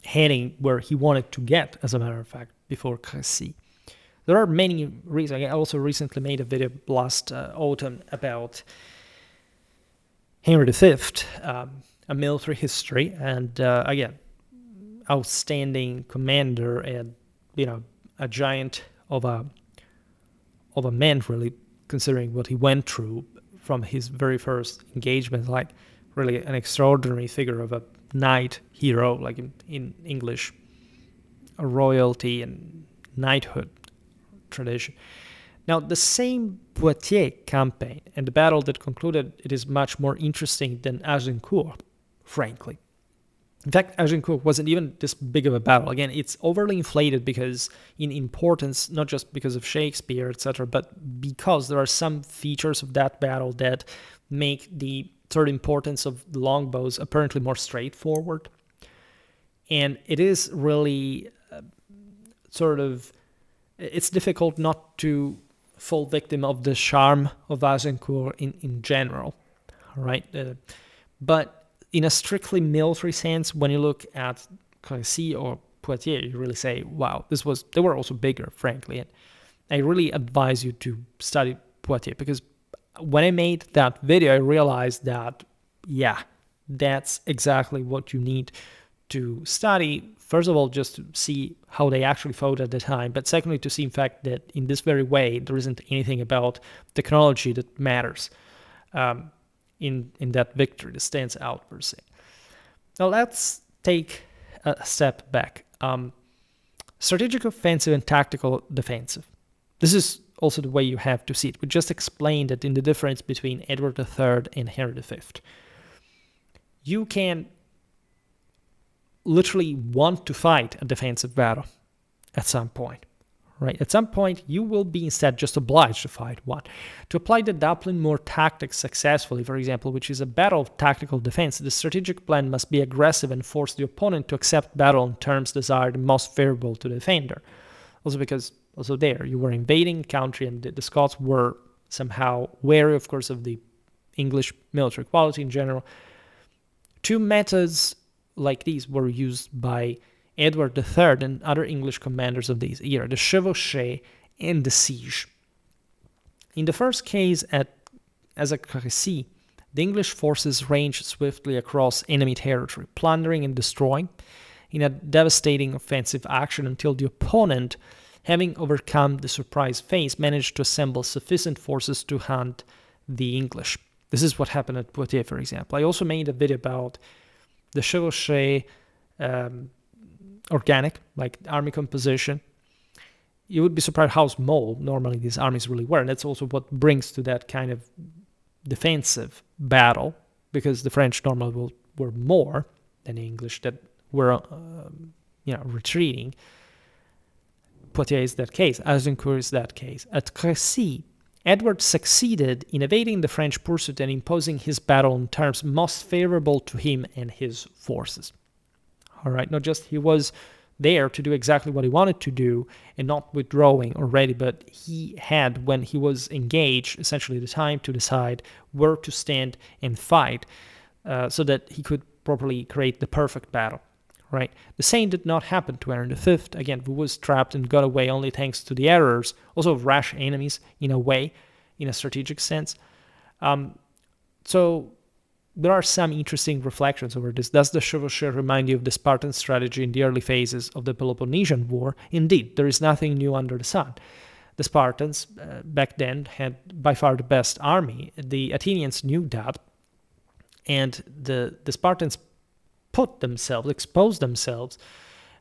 heading where he wanted to get, as a matter of fact, before Crecy. There are many reasons. I also recently made a video last autumn about Henry V, a military history, and again, outstanding commander and a giant of a man, really, considering what he went through from his very first engagement, like really an extraordinary figure of a knight hero, like in English royalty and knighthood tradition. Now, the same Poitiers campaign and the battle that concluded it is much more interesting than Agincourt, frankly. In fact, Agincourt wasn't even this big of a battle. Again, it's overly inflated because in importance, not just because of Shakespeare, etc., but because there are some features of that battle that make the sort of importance of the longbows apparently more straightforward. And it is really it's difficult not to fall victim of the charm of Agincourt in general, right? But in a strictly military sense, when you look at Crecy or Poitiers, you really say, wow, they were also bigger, frankly. And I really advise you to study Poitiers, because when I made that video, I realized that, yeah, that's exactly what you need to study. First of all, just to see how they actually fought at the time, but secondly, to see, in fact, that in this very way, there isn't anything about technology that matters in that victory that stands out, per se. Now, let's take a step back. Strategic offensive and tactical defensive. This is also the way you have to see it. We just explained it in the difference between Edward III and Henry V. You can literally want to fight a defensive battle at some point, right? At some point, you will be instead just obliged to fight one. To apply the Dublin-Moore tactics successfully, for example, which is a battle of tactical defense, the strategic plan must be aggressive and force the opponent to accept battle on terms desired and most favorable to the defender. Also because, there, you were invading country, and the Scots were somehow wary, of course, of the English military quality in general. Two methods like these were used by Edward III and other English commanders of this era, the chevauchée and the siege. In the first case, as at Crecy, the English forces ranged swiftly across enemy territory, plundering and destroying in a devastating offensive action until the opponent, having overcome the surprise phase, managed to assemble sufficient forces to hunt the English. This is what happened at Poitiers, for example. I also made a video about the chevauchée organic, like army composition. You would be surprised how small normally these armies really were. And that's also what brings to that kind of defensive battle, because the French normally were more than the English that were retreating. Poitiers is that case. Azincourt is that case. At Crecy, Edward succeeded in evading the French pursuit and imposing his battle on terms most favorable to him and his forces. All right, not just he was there to do exactly what he wanted to do and not withdrawing already, but he had, when he was engaged, essentially the time to decide where to stand and fight, so that he could properly create the perfect battle. Right? The same did not happen to Henry V, again, who was trapped and got away only thanks to the errors, also of rash enemies in a way, in a strategic sense. So there are some interesting reflections over this. Does the chevauchée remind you of the Spartan strategy in the early phases of the Peloponnesian War? Indeed, there is nothing new under the sun. The Spartans back then had by far the best army. The Athenians knew that, and the Spartans exposed themselves,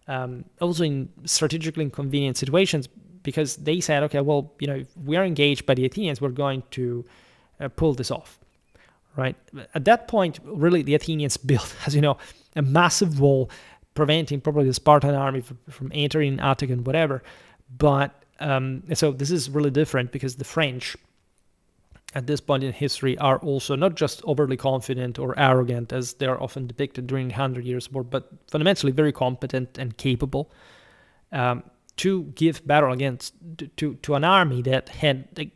also in strategically inconvenient situations, because they said, okay, well, if we are engaged by the Athenians, we're going to pull this off, right? At that point, really, the Athenians built, as you know, a massive wall preventing probably the Spartan army from entering Attica and whatever. But so this is really different, because the French, at this point in history, are also not just overly confident or arrogant as they are often depicted during the 100 Years' War, but fundamentally very competent and capable to give battle against to an army that had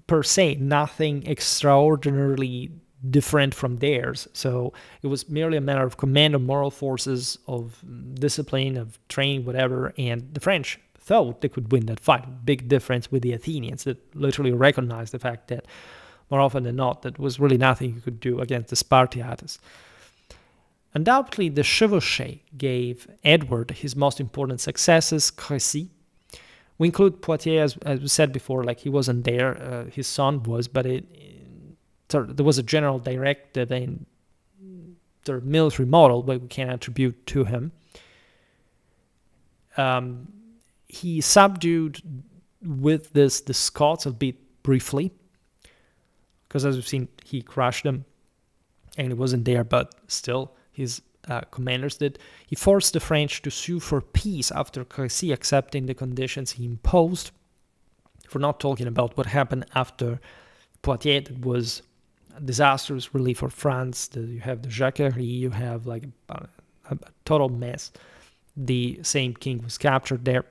per se nothing extraordinarily different from theirs. So it was merely a matter of command of moral forces, of discipline, of training, whatever, and the French thought they could win that fight. Big difference with the Athenians that literally recognized the fact that more often than not, that was really nothing you could do against the Spartiates. Undoubtedly, the chevauchée gave Edward his most important successes, Crecy. We include Poitiers, as we said before, like he wasn't there, his son was, but there was a general directive and the military model that we can attribute to him. He subdued with the Scots, albeit briefly, because as we've seen, he crushed them, and he wasn't there, but still, his commanders did. He forced the French to sue for peace after Crecy, accepting the conditions he imposed. We're not talking about what happened after Poitiers. It was disastrous, really, for France. You have the Jacquerie, you have like a total mess. The same king was captured there.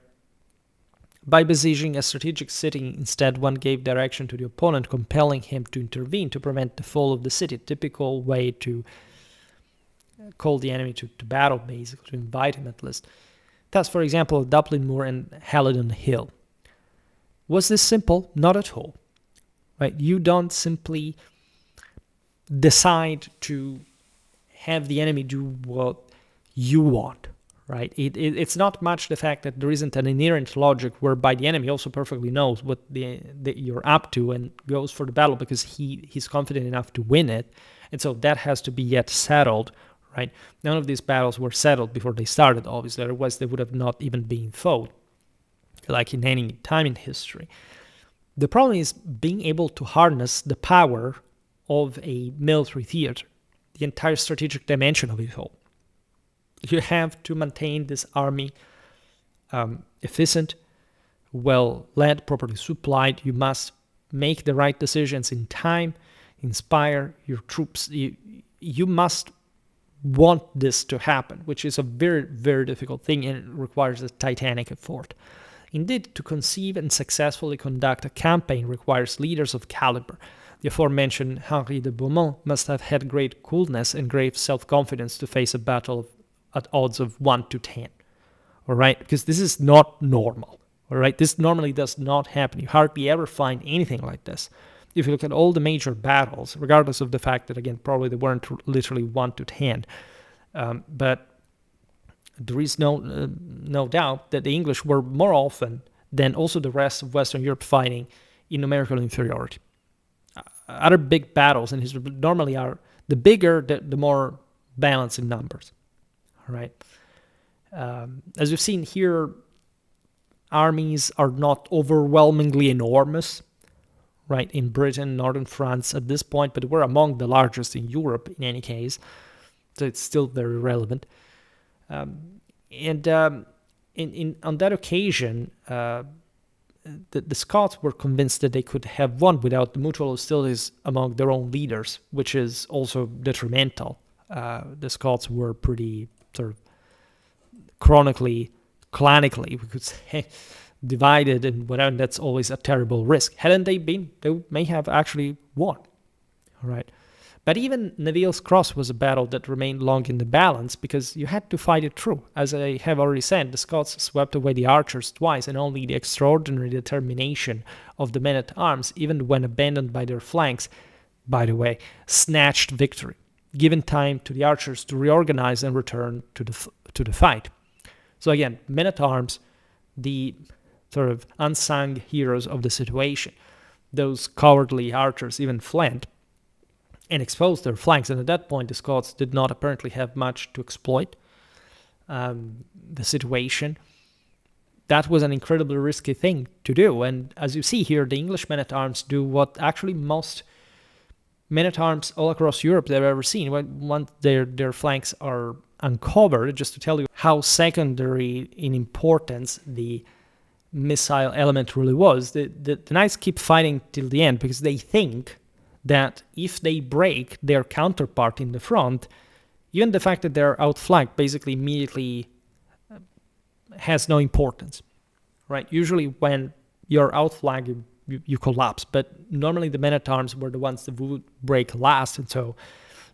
By besieging a strategic city, instead, one gave direction to the opponent, compelling him to intervene to prevent the fall of the city. Typical way to call the enemy to battle, basically, to invite him at least. Thus, for example, Dublin Moor and Halidon Hill. Was this simple? Not at all. Right? You don't simply decide to have the enemy do what you want. Right? It's not much the fact that there isn't an inherent logic whereby the enemy also perfectly knows what you're up to and goes for the battle because he's confident enough to win it. And so that has to be yet settled, right? None of these battles were settled before they started, obviously. Otherwise, they would have not even been fought, like in any time in history. The problem is being able to harness the power of a military theater, the entire strategic dimension of it all. You have to maintain this army efficient, well-led, properly supplied. You must make the right decisions in time, inspire your troops. You must want this to happen, which is a very, very difficult thing, and it requires a titanic effort. Indeed, to conceive and successfully conduct a campaign requires leaders of caliber. The aforementioned Henri de Beaumont must have had great coolness and great self-confidence to face a battle at odds of 1 to 10. All right, because this is not normal. All right, this normally does not happen. You hardly ever find anything like this. If you look at all the major battles, regardless of the fact that, again, probably they weren't literally 1 to 10, but there is no doubt that the English were more often than also the rest of Western Europe fighting in numerical inferiority. Other big battles in history normally are the bigger, the more balanced in numbers. All right. As we've seen here, armies are not overwhelmingly enormous, right, in Britain, northern France at this point, but we're among the largest in Europe in any case, so it's still very relevant. On that occasion, the Scots were convinced that they could have won without the mutual hostilities among their own leaders, which is also detrimental. The Scots were pretty sort of clanically, we could say, divided, and whatever. That's always a terrible risk. Hadn't they been, they may have actually won. All right. But even Neville's Cross was a battle that remained long in the balance because you had to fight it through. As I have already said, the Scots swept away the archers twice, and only the extraordinary determination of the men-at-arms, even when abandoned by their flanks, by the way, snatched victory, given time to the archers to reorganize and return to the fight. So again, men-at-arms, the sort of unsung heroes of the situation. Those cowardly archers even fled and exposed their flanks, and at that point the Scots did not apparently have much to exploit the situation. That was an incredibly risky thing to do, and as you see here, the English men-at-arms do what actually most men-at-arms all across Europe they've ever seen. Once their flanks are uncovered, just to tell you how secondary in importance the missile element really was, the knights keep fighting till the end because they think that if they break their counterpart in the front, even the fact that they're outflanked basically immediately has no importance, right? Usually when you're outflanked, you collapse, but normally the men-at-arms were the ones that would break last, and so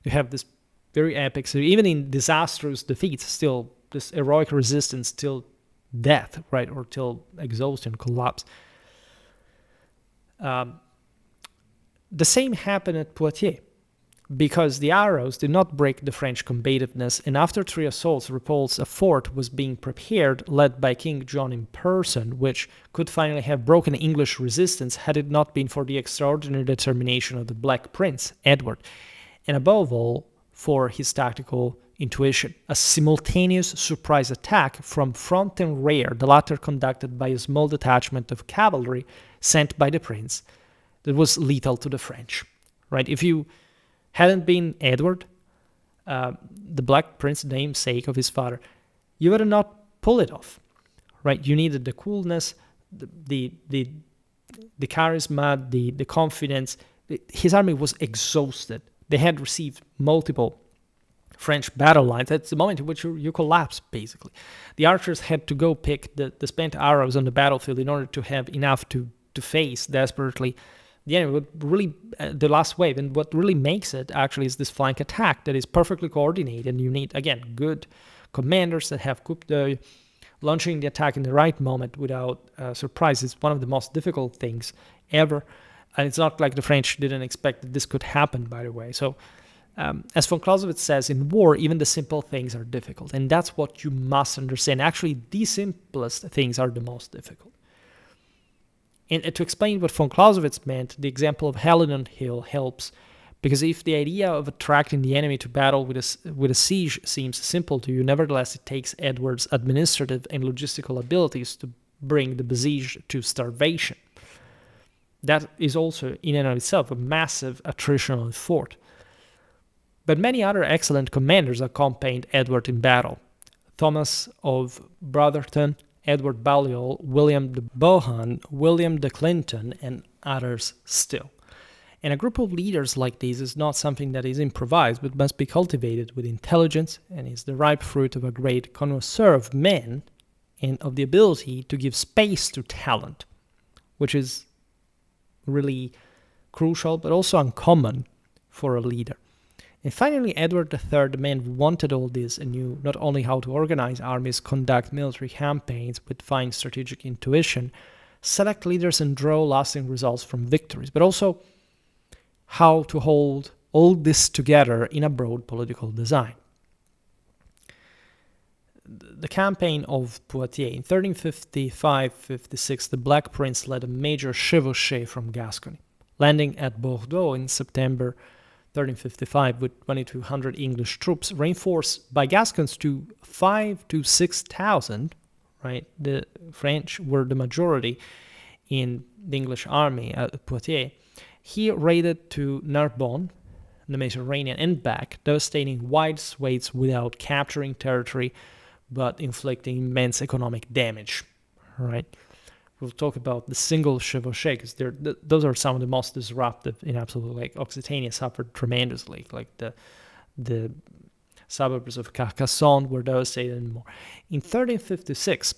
you have this very epic, so even in disastrous defeats, still this heroic resistance till death, right, or till exhaustion, collapse. The same happened at Poitiers, because the arrows did not break the French combativeness, and after 3 assaults, repulse, a fort was being prepared, led by King John in person, which could finally have broken English resistance had it not been for the extraordinary determination of the Black Prince, Edward, and above all, for his tactical intuition. A simultaneous surprise attack from front and rear, the latter conducted by a small detachment of cavalry sent by the prince, that was lethal to the French, right? If you hadn't been Edward, the Black Prince, namesake of his father, you would have not pulled it off, right? You needed the coolness, the charisma, the confidence. His army was exhausted. They had received multiple French battle lines. That's the moment in which you collapse, basically. The archers had to go pick the spent arrows on the battlefield in order to have enough to face desperately the enemy. But really, the last wave, and what really makes it actually is this flank attack that is perfectly coordinated. And you need, again, good commanders that have coup d'oeil, launching the attack in the right moment without surprise is one of the most difficult things ever. And it's not like the French didn't expect that this could happen, by the way. So, as von Clausewitz says, in war, even the simple things are difficult. And that's what you must understand. Actually, the simplest things are the most difficult. And to explain what von Clausewitz meant, the example of Halidon Hill helps, because if the idea of attracting the enemy to battle with a siege seems simple to you, nevertheless it takes Edward's administrative and logistical abilities to bring the besieged to starvation. That is also, in and of itself, a massive attritional effort. But many other excellent commanders accompanied Edward in battle. Thomas of Brotherton, Edward Balliol, William de Bohun, William de Clinton, and others still. And a group of leaders like this is not something that is improvised, but must be cultivated with intelligence, and is the ripe fruit of a great connoisseur of men and of the ability to give space to talent, which is really crucial but also uncommon for a leader. And finally, Edward III, the man who wanted all this and knew not only how to organize armies, conduct military campaigns with fine strategic intuition, select leaders and draw lasting results from victories, but also how to hold all this together in a broad political design. The campaign of Poitiers in 1355-56, the Black Prince led a major chevauchée from Gascony, landing at Bordeaux in September 1355 with 2,200 English troops, reinforced by Gascons to 5,000 to 6,000. Right, the French were the majority in the English army at Poitiers. He raided to Narbonne, the Mediterranean, and back, devastating wide swathes without capturing territory, but inflicting immense economic damage. Right. We'll talk about the single chevauchée because those are some of the most disruptive in absolute. Like Occitania suffered tremendously. Like the suburbs of Carcassonne were devastated and more. In 1356,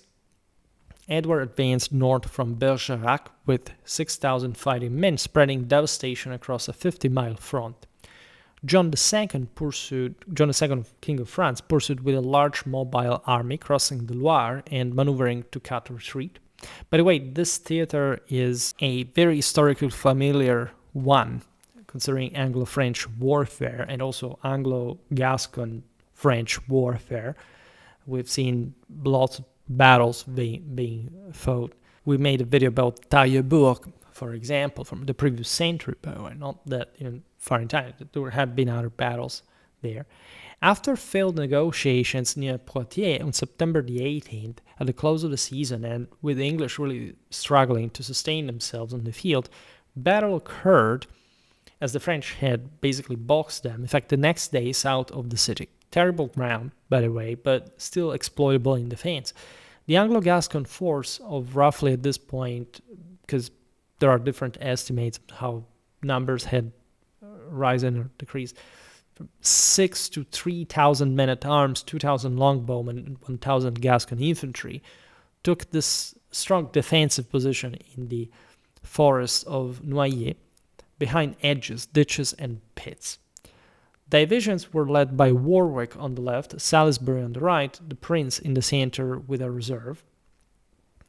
Edward advanced north from Bergerac with 6,000 fighting men, spreading devastation across a 50-mile front. John II, King of France, pursued with a large mobile army, crossing the Loire and maneuvering to cut retreat. By the way, this theater is a very historically familiar one, considering Anglo-French warfare and also Anglo-Gascon French warfare. We've seen lots of battles being fought. We made a video about Taillebourg, for example, from the previous century, by the way, not that far in time. There had been other battles there. After failed negotiations near Poitiers on September the 18th, at the close of the season, and with the English really struggling to sustain themselves on the field, battle occurred as the French had basically boxed them. In fact, the next day south of the city. Terrible ground, by the way, but still exploitable in defense. The Anglo-Gascon force of roughly at this point, because there are different estimates of how numbers had risen or decreased, from 6,000 to 3,000 men-at-arms, 2,000 longbowmen, and 1,000 Gascon infantry, took this strong defensive position in the forest of Noyer, behind edges, ditches, and pits. Divisions were led by Warwick on the left, Salisbury on the right, the Prince in the center with a reserve.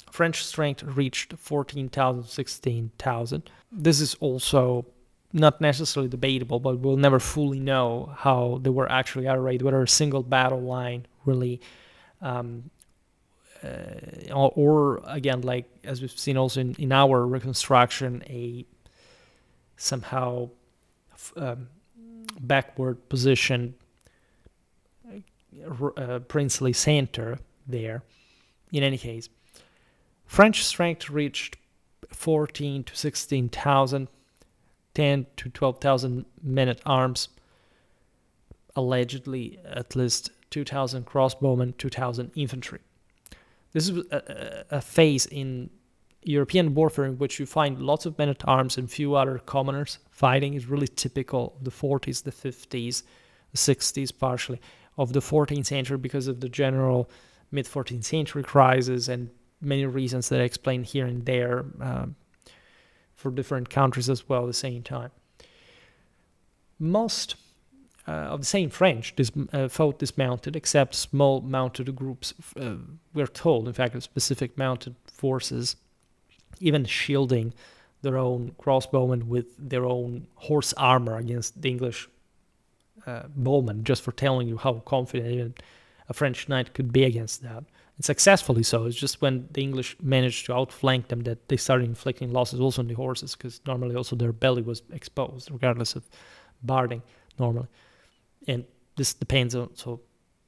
French strength reached 14,000, 16,000. This is also not necessarily debatable, but we'll never fully know how they were actually arrayed, whether a single battle line really, or again, like as we've seen also in our reconstruction, a somehow backward position princely center there. In any case, French strength reached 14 to 16,000, 10 to 12,000 men-at-arms, allegedly at least 2,000 crossbowmen, 2,000 infantry. This is a phase in European warfare in which you find lots of men-at-arms and few other commoners fighting. Is really typical of the 40s, the 50s, the 60s partially, of the 14th century because of the general mid-14th century crisis and many reasons that I explained here and there for different countries as well at the same time. Most of the same French fought dismounted, except small mounted groups, we're told, in fact, of specific mounted forces, even shielding their own crossbowmen with their own horse armor against the English bowmen, just for telling you how confident even a French knight could be against that. And successfully so. It's just when the English managed to outflank them that they started inflicting losses also on the horses, because normally also their belly was exposed, regardless of barding, normally. And this depends on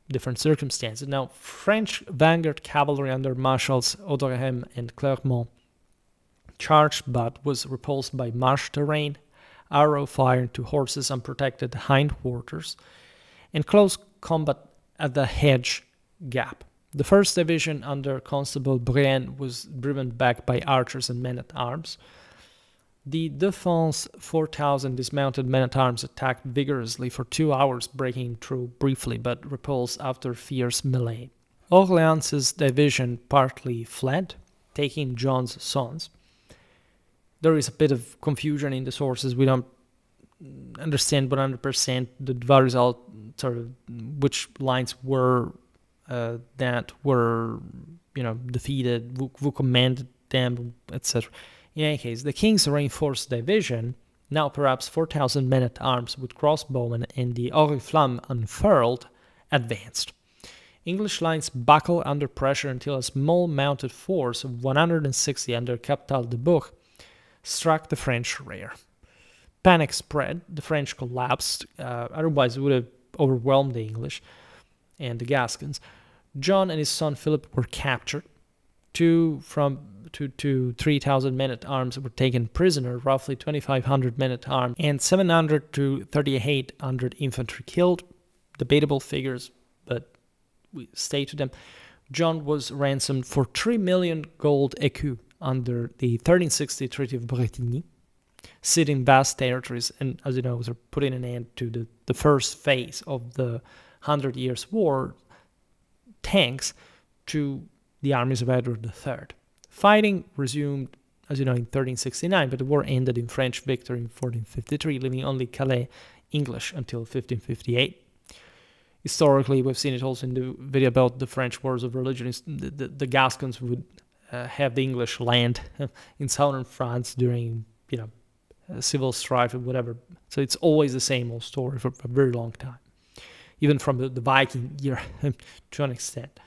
different circumstances. Now, French vanguard cavalry under Marshals Auderhem and Clermont charged but was repulsed by marsh terrain, arrow fire into horses' unprotected hindquarters, and close combat at the Hedge Gap. The 1st Division under Constable Brienne was driven back by archers and men-at-arms. The Défense 4,000 dismounted men-at-arms attacked vigorously for 2 hours, breaking through briefly but repulsed after fierce melee. Orléans' division partly fled, taking John's sons. There is a bit of confusion in the sources. We don't understand 100% the various sort of which lines were that were defeated, who commanded them, etc. In any case, the king's reinforced division, now perhaps 4,000 men at arms with crossbowmen and the oriflamme unfurled, advanced. English lines buckled under pressure until a small mounted force of 160 under Captal de Buch struck the French rear. Panic spread, the French collapsed, otherwise it would have overwhelmed the English and the Gascons. John and his son Philip were captured. 2,000 to 3,000 men at arms were taken prisoner, roughly 2,500 men at arms, and 700 to 3,800 infantry killed. Debatable figures, but we stay to them. John was ransomed for 3 million gold écus under the 1360 Treaty of Bretigny, ceding vast territories, and as you know, they're putting an end to the first phase of the 100 Years' War, thanks to the armies of Edward III. Fighting resumed, as you know, in 1369, but the war ended in French victory in 1453, leaving only Calais English until 1558. Historically, we've seen it also in the video about the French Wars of Religion. The Gascons would have the English land in southern France during, civil strife or whatever. So it's always the same old story for a very long time, even from the Viking year to an extent.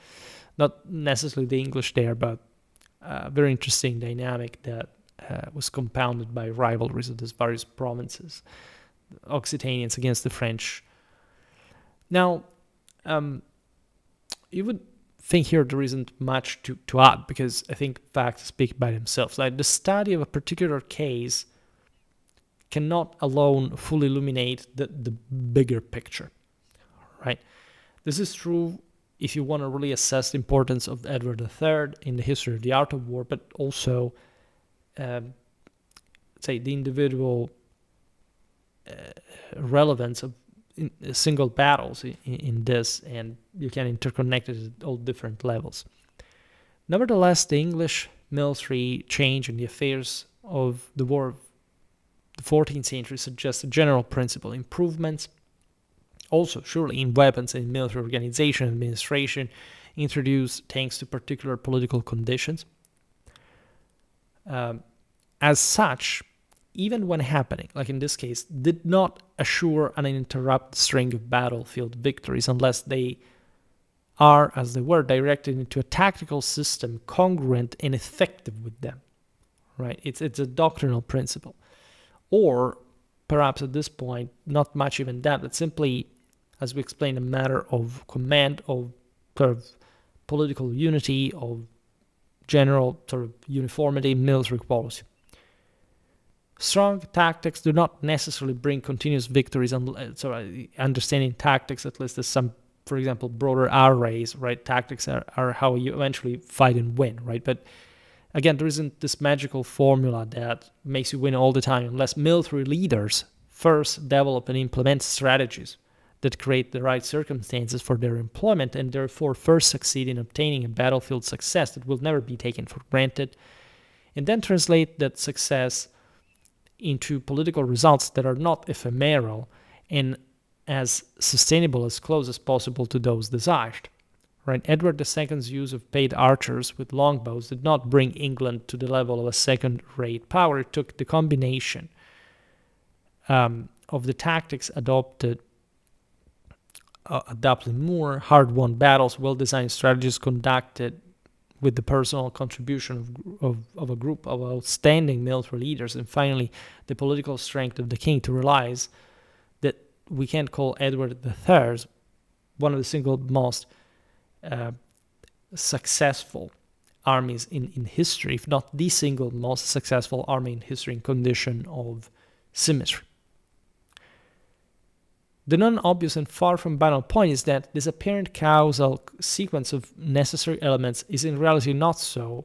Not necessarily the English there, but a very interesting dynamic that was compounded by rivalries of these various provinces, Occitanians against the French. Now, you would think here there isn't much to add, because I think facts speak by themselves. Like, the study of a particular case cannot alone fully illuminate the bigger picture, right? This is true if you want to really assess the importance of Edward III in the history of the art of war, but also, say, the individual relevance of single battles in this, and you can interconnect it at all different levels. Nevertheless, the English military change in the affairs of the war of the 14th century suggests a general principle: improvements, also surely in weapons and military organization and administration, introduced thanks to particular political conditions. As such, even when happening, like in this case, did not assure an uninterrupted string of battlefield victories unless they are, as they were, directed into a tactical system congruent and effective with them, right? It's a doctrinal principle. Or perhaps at this point, not much even that, but simply, as we explained, a matter of command, of sort of political unity, of general sort of uniformity in military policy. Strong tactics do not necessarily bring continuous victories. So understanding tactics, at least as some, for example, broader arrays, right? Tactics are how you eventually fight and win, right? But again, there isn't this magical formula that makes you win all the time unless military leaders first develop and implement strategies that create the right circumstances for their employment, and therefore first succeed in obtaining a battlefield success that will never be taken for granted, and then translate that success into political results that are not ephemeral and as sustainable as close as possible to those desired. Right? Edward II's use of paid archers with longbows did not bring England to the level of a second-rate power. It took the combination of the tactics adopted more hard-won battles, well-designed strategies conducted with the personal contribution of a group of outstanding military leaders, and finally the political strength of the king to realize that we can't call Edward III one of the single most successful armies in history, if not the single most successful army in history in condition of symmetry. The non-obvious and far from banal point is that this apparent causal sequence of necessary elements is in reality not so,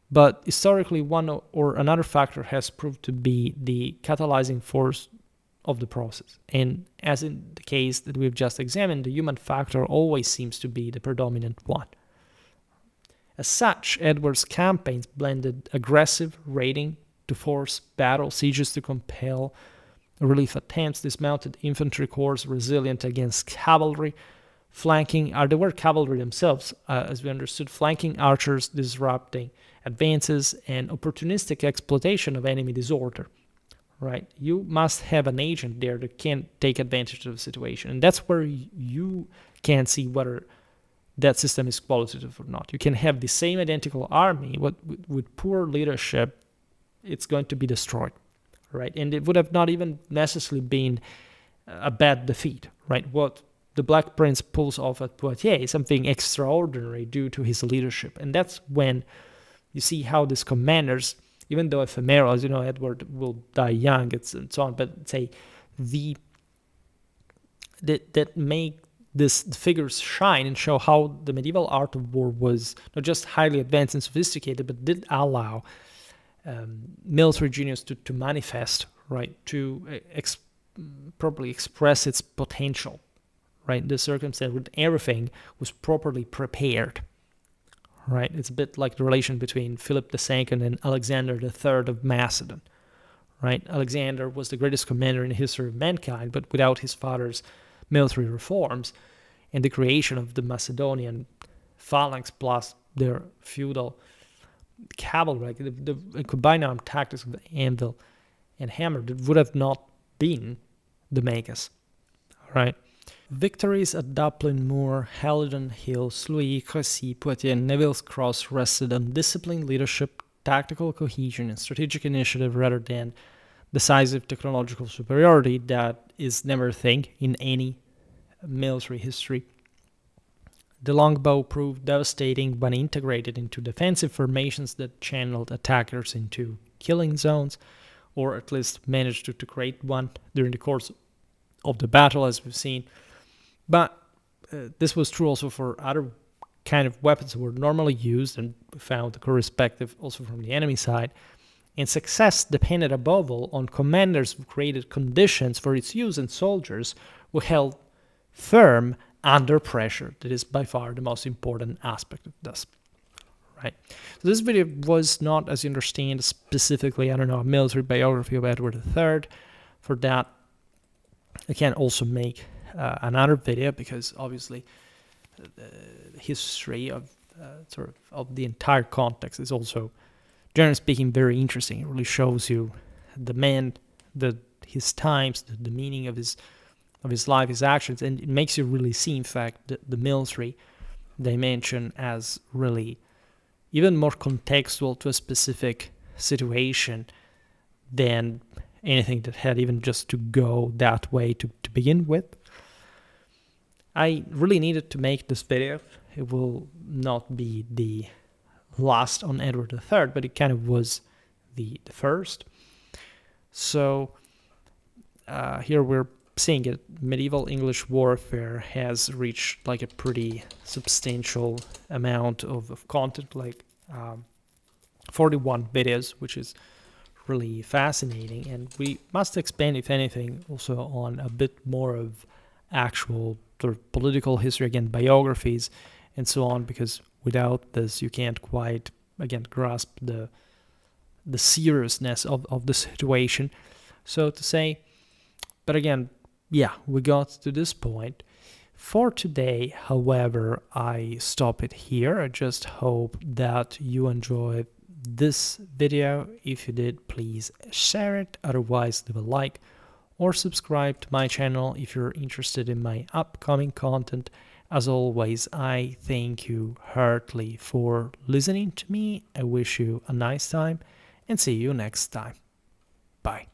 but historically one or another factor has proved to be the catalyzing force of the process. And as in the case that we've just examined, the human factor always seems to be the predominant one. As such, Edward's campaigns blended aggressive raiding to force battle, sieges to compel relief attempts, dismounted infantry corps resilient against cavalry, flanking, they were cavalry themselves, as we understood, flanking archers disrupting advances, and opportunistic exploitation of enemy disorder. Right? You must have an agent there that can take advantage of the situation, and that's where you can see whether that system is qualitative or not. You can have the same identical army, but with poor leadership, it's going to be destroyed, right? And it would have not even necessarily been a bad defeat, right? What the Black Prince pulls off at Poitiers is something extraordinary due to his leadership, and that's when you see how these commanders, even though ephemeral, as you know, Edward will die young, and so on, but say that make these figures shine and show how the medieval art of war was not just highly advanced and sophisticated, but did allow military genius to manifest, right, to properly express its potential, right? The circumstance with everything was properly prepared, right? It's a bit like the relation between Philip II and Alexander III of Macedon, right? Alexander was the greatest commander in the history of mankind, but without his father's military reforms and the creation of the Macedonian phalanx plus their feudal cavalry, the combined armed tactics of the anvil and hammer, that would have not been the makers, right? Victories at Dublin Moor, Halidon Hill, Sluys, Crecy, Poitiers, and Neville's Cross rested on disciplined leadership, tactical cohesion, and strategic initiative rather than decisive technological superiority that is never a thing in any military history. The longbow proved devastating when integrated into defensive formations that channeled attackers into killing zones, or at least managed to create one during the course of the battle, as we've seen. But this was true also for other kind of weapons that were normally used and found correspective also from the enemy side. And success depended above all on commanders who created conditions for its use and soldiers who held firm under pressure. That is by far the most important aspect of this, right? So this video was not, as you understand, specifically, a military biography of Edward III. For that, I can also make another video, because obviously the history of of the entire context is also, generally speaking, very interesting. It really shows you the man, his times, the meaning of his life, his actions, and it makes you really see, in fact, the military dimension as really even more contextual to a specific situation than anything that had even just to go that way to begin with. I really needed to make this video. It will not be the last on Edward III, but it kind of was the first. So here we're seeing it. Medieval English warfare has reached like a pretty substantial amount of content, like 41 videos, which is really fascinating, and we must expand, if anything, also on a bit more of actual sort of political history, again, biographies and so on, because without this you can't quite, again, grasp the seriousness of the situation, so to say. But again, yeah, we got to this point. For today, however, I stop it here. I just hope that you enjoyed this video. If you did, please share it. Otherwise, leave a like or subscribe to my channel if you're interested in my upcoming content. As always, I thank you heartily for listening to me. I wish you a nice time and see you next time. Bye.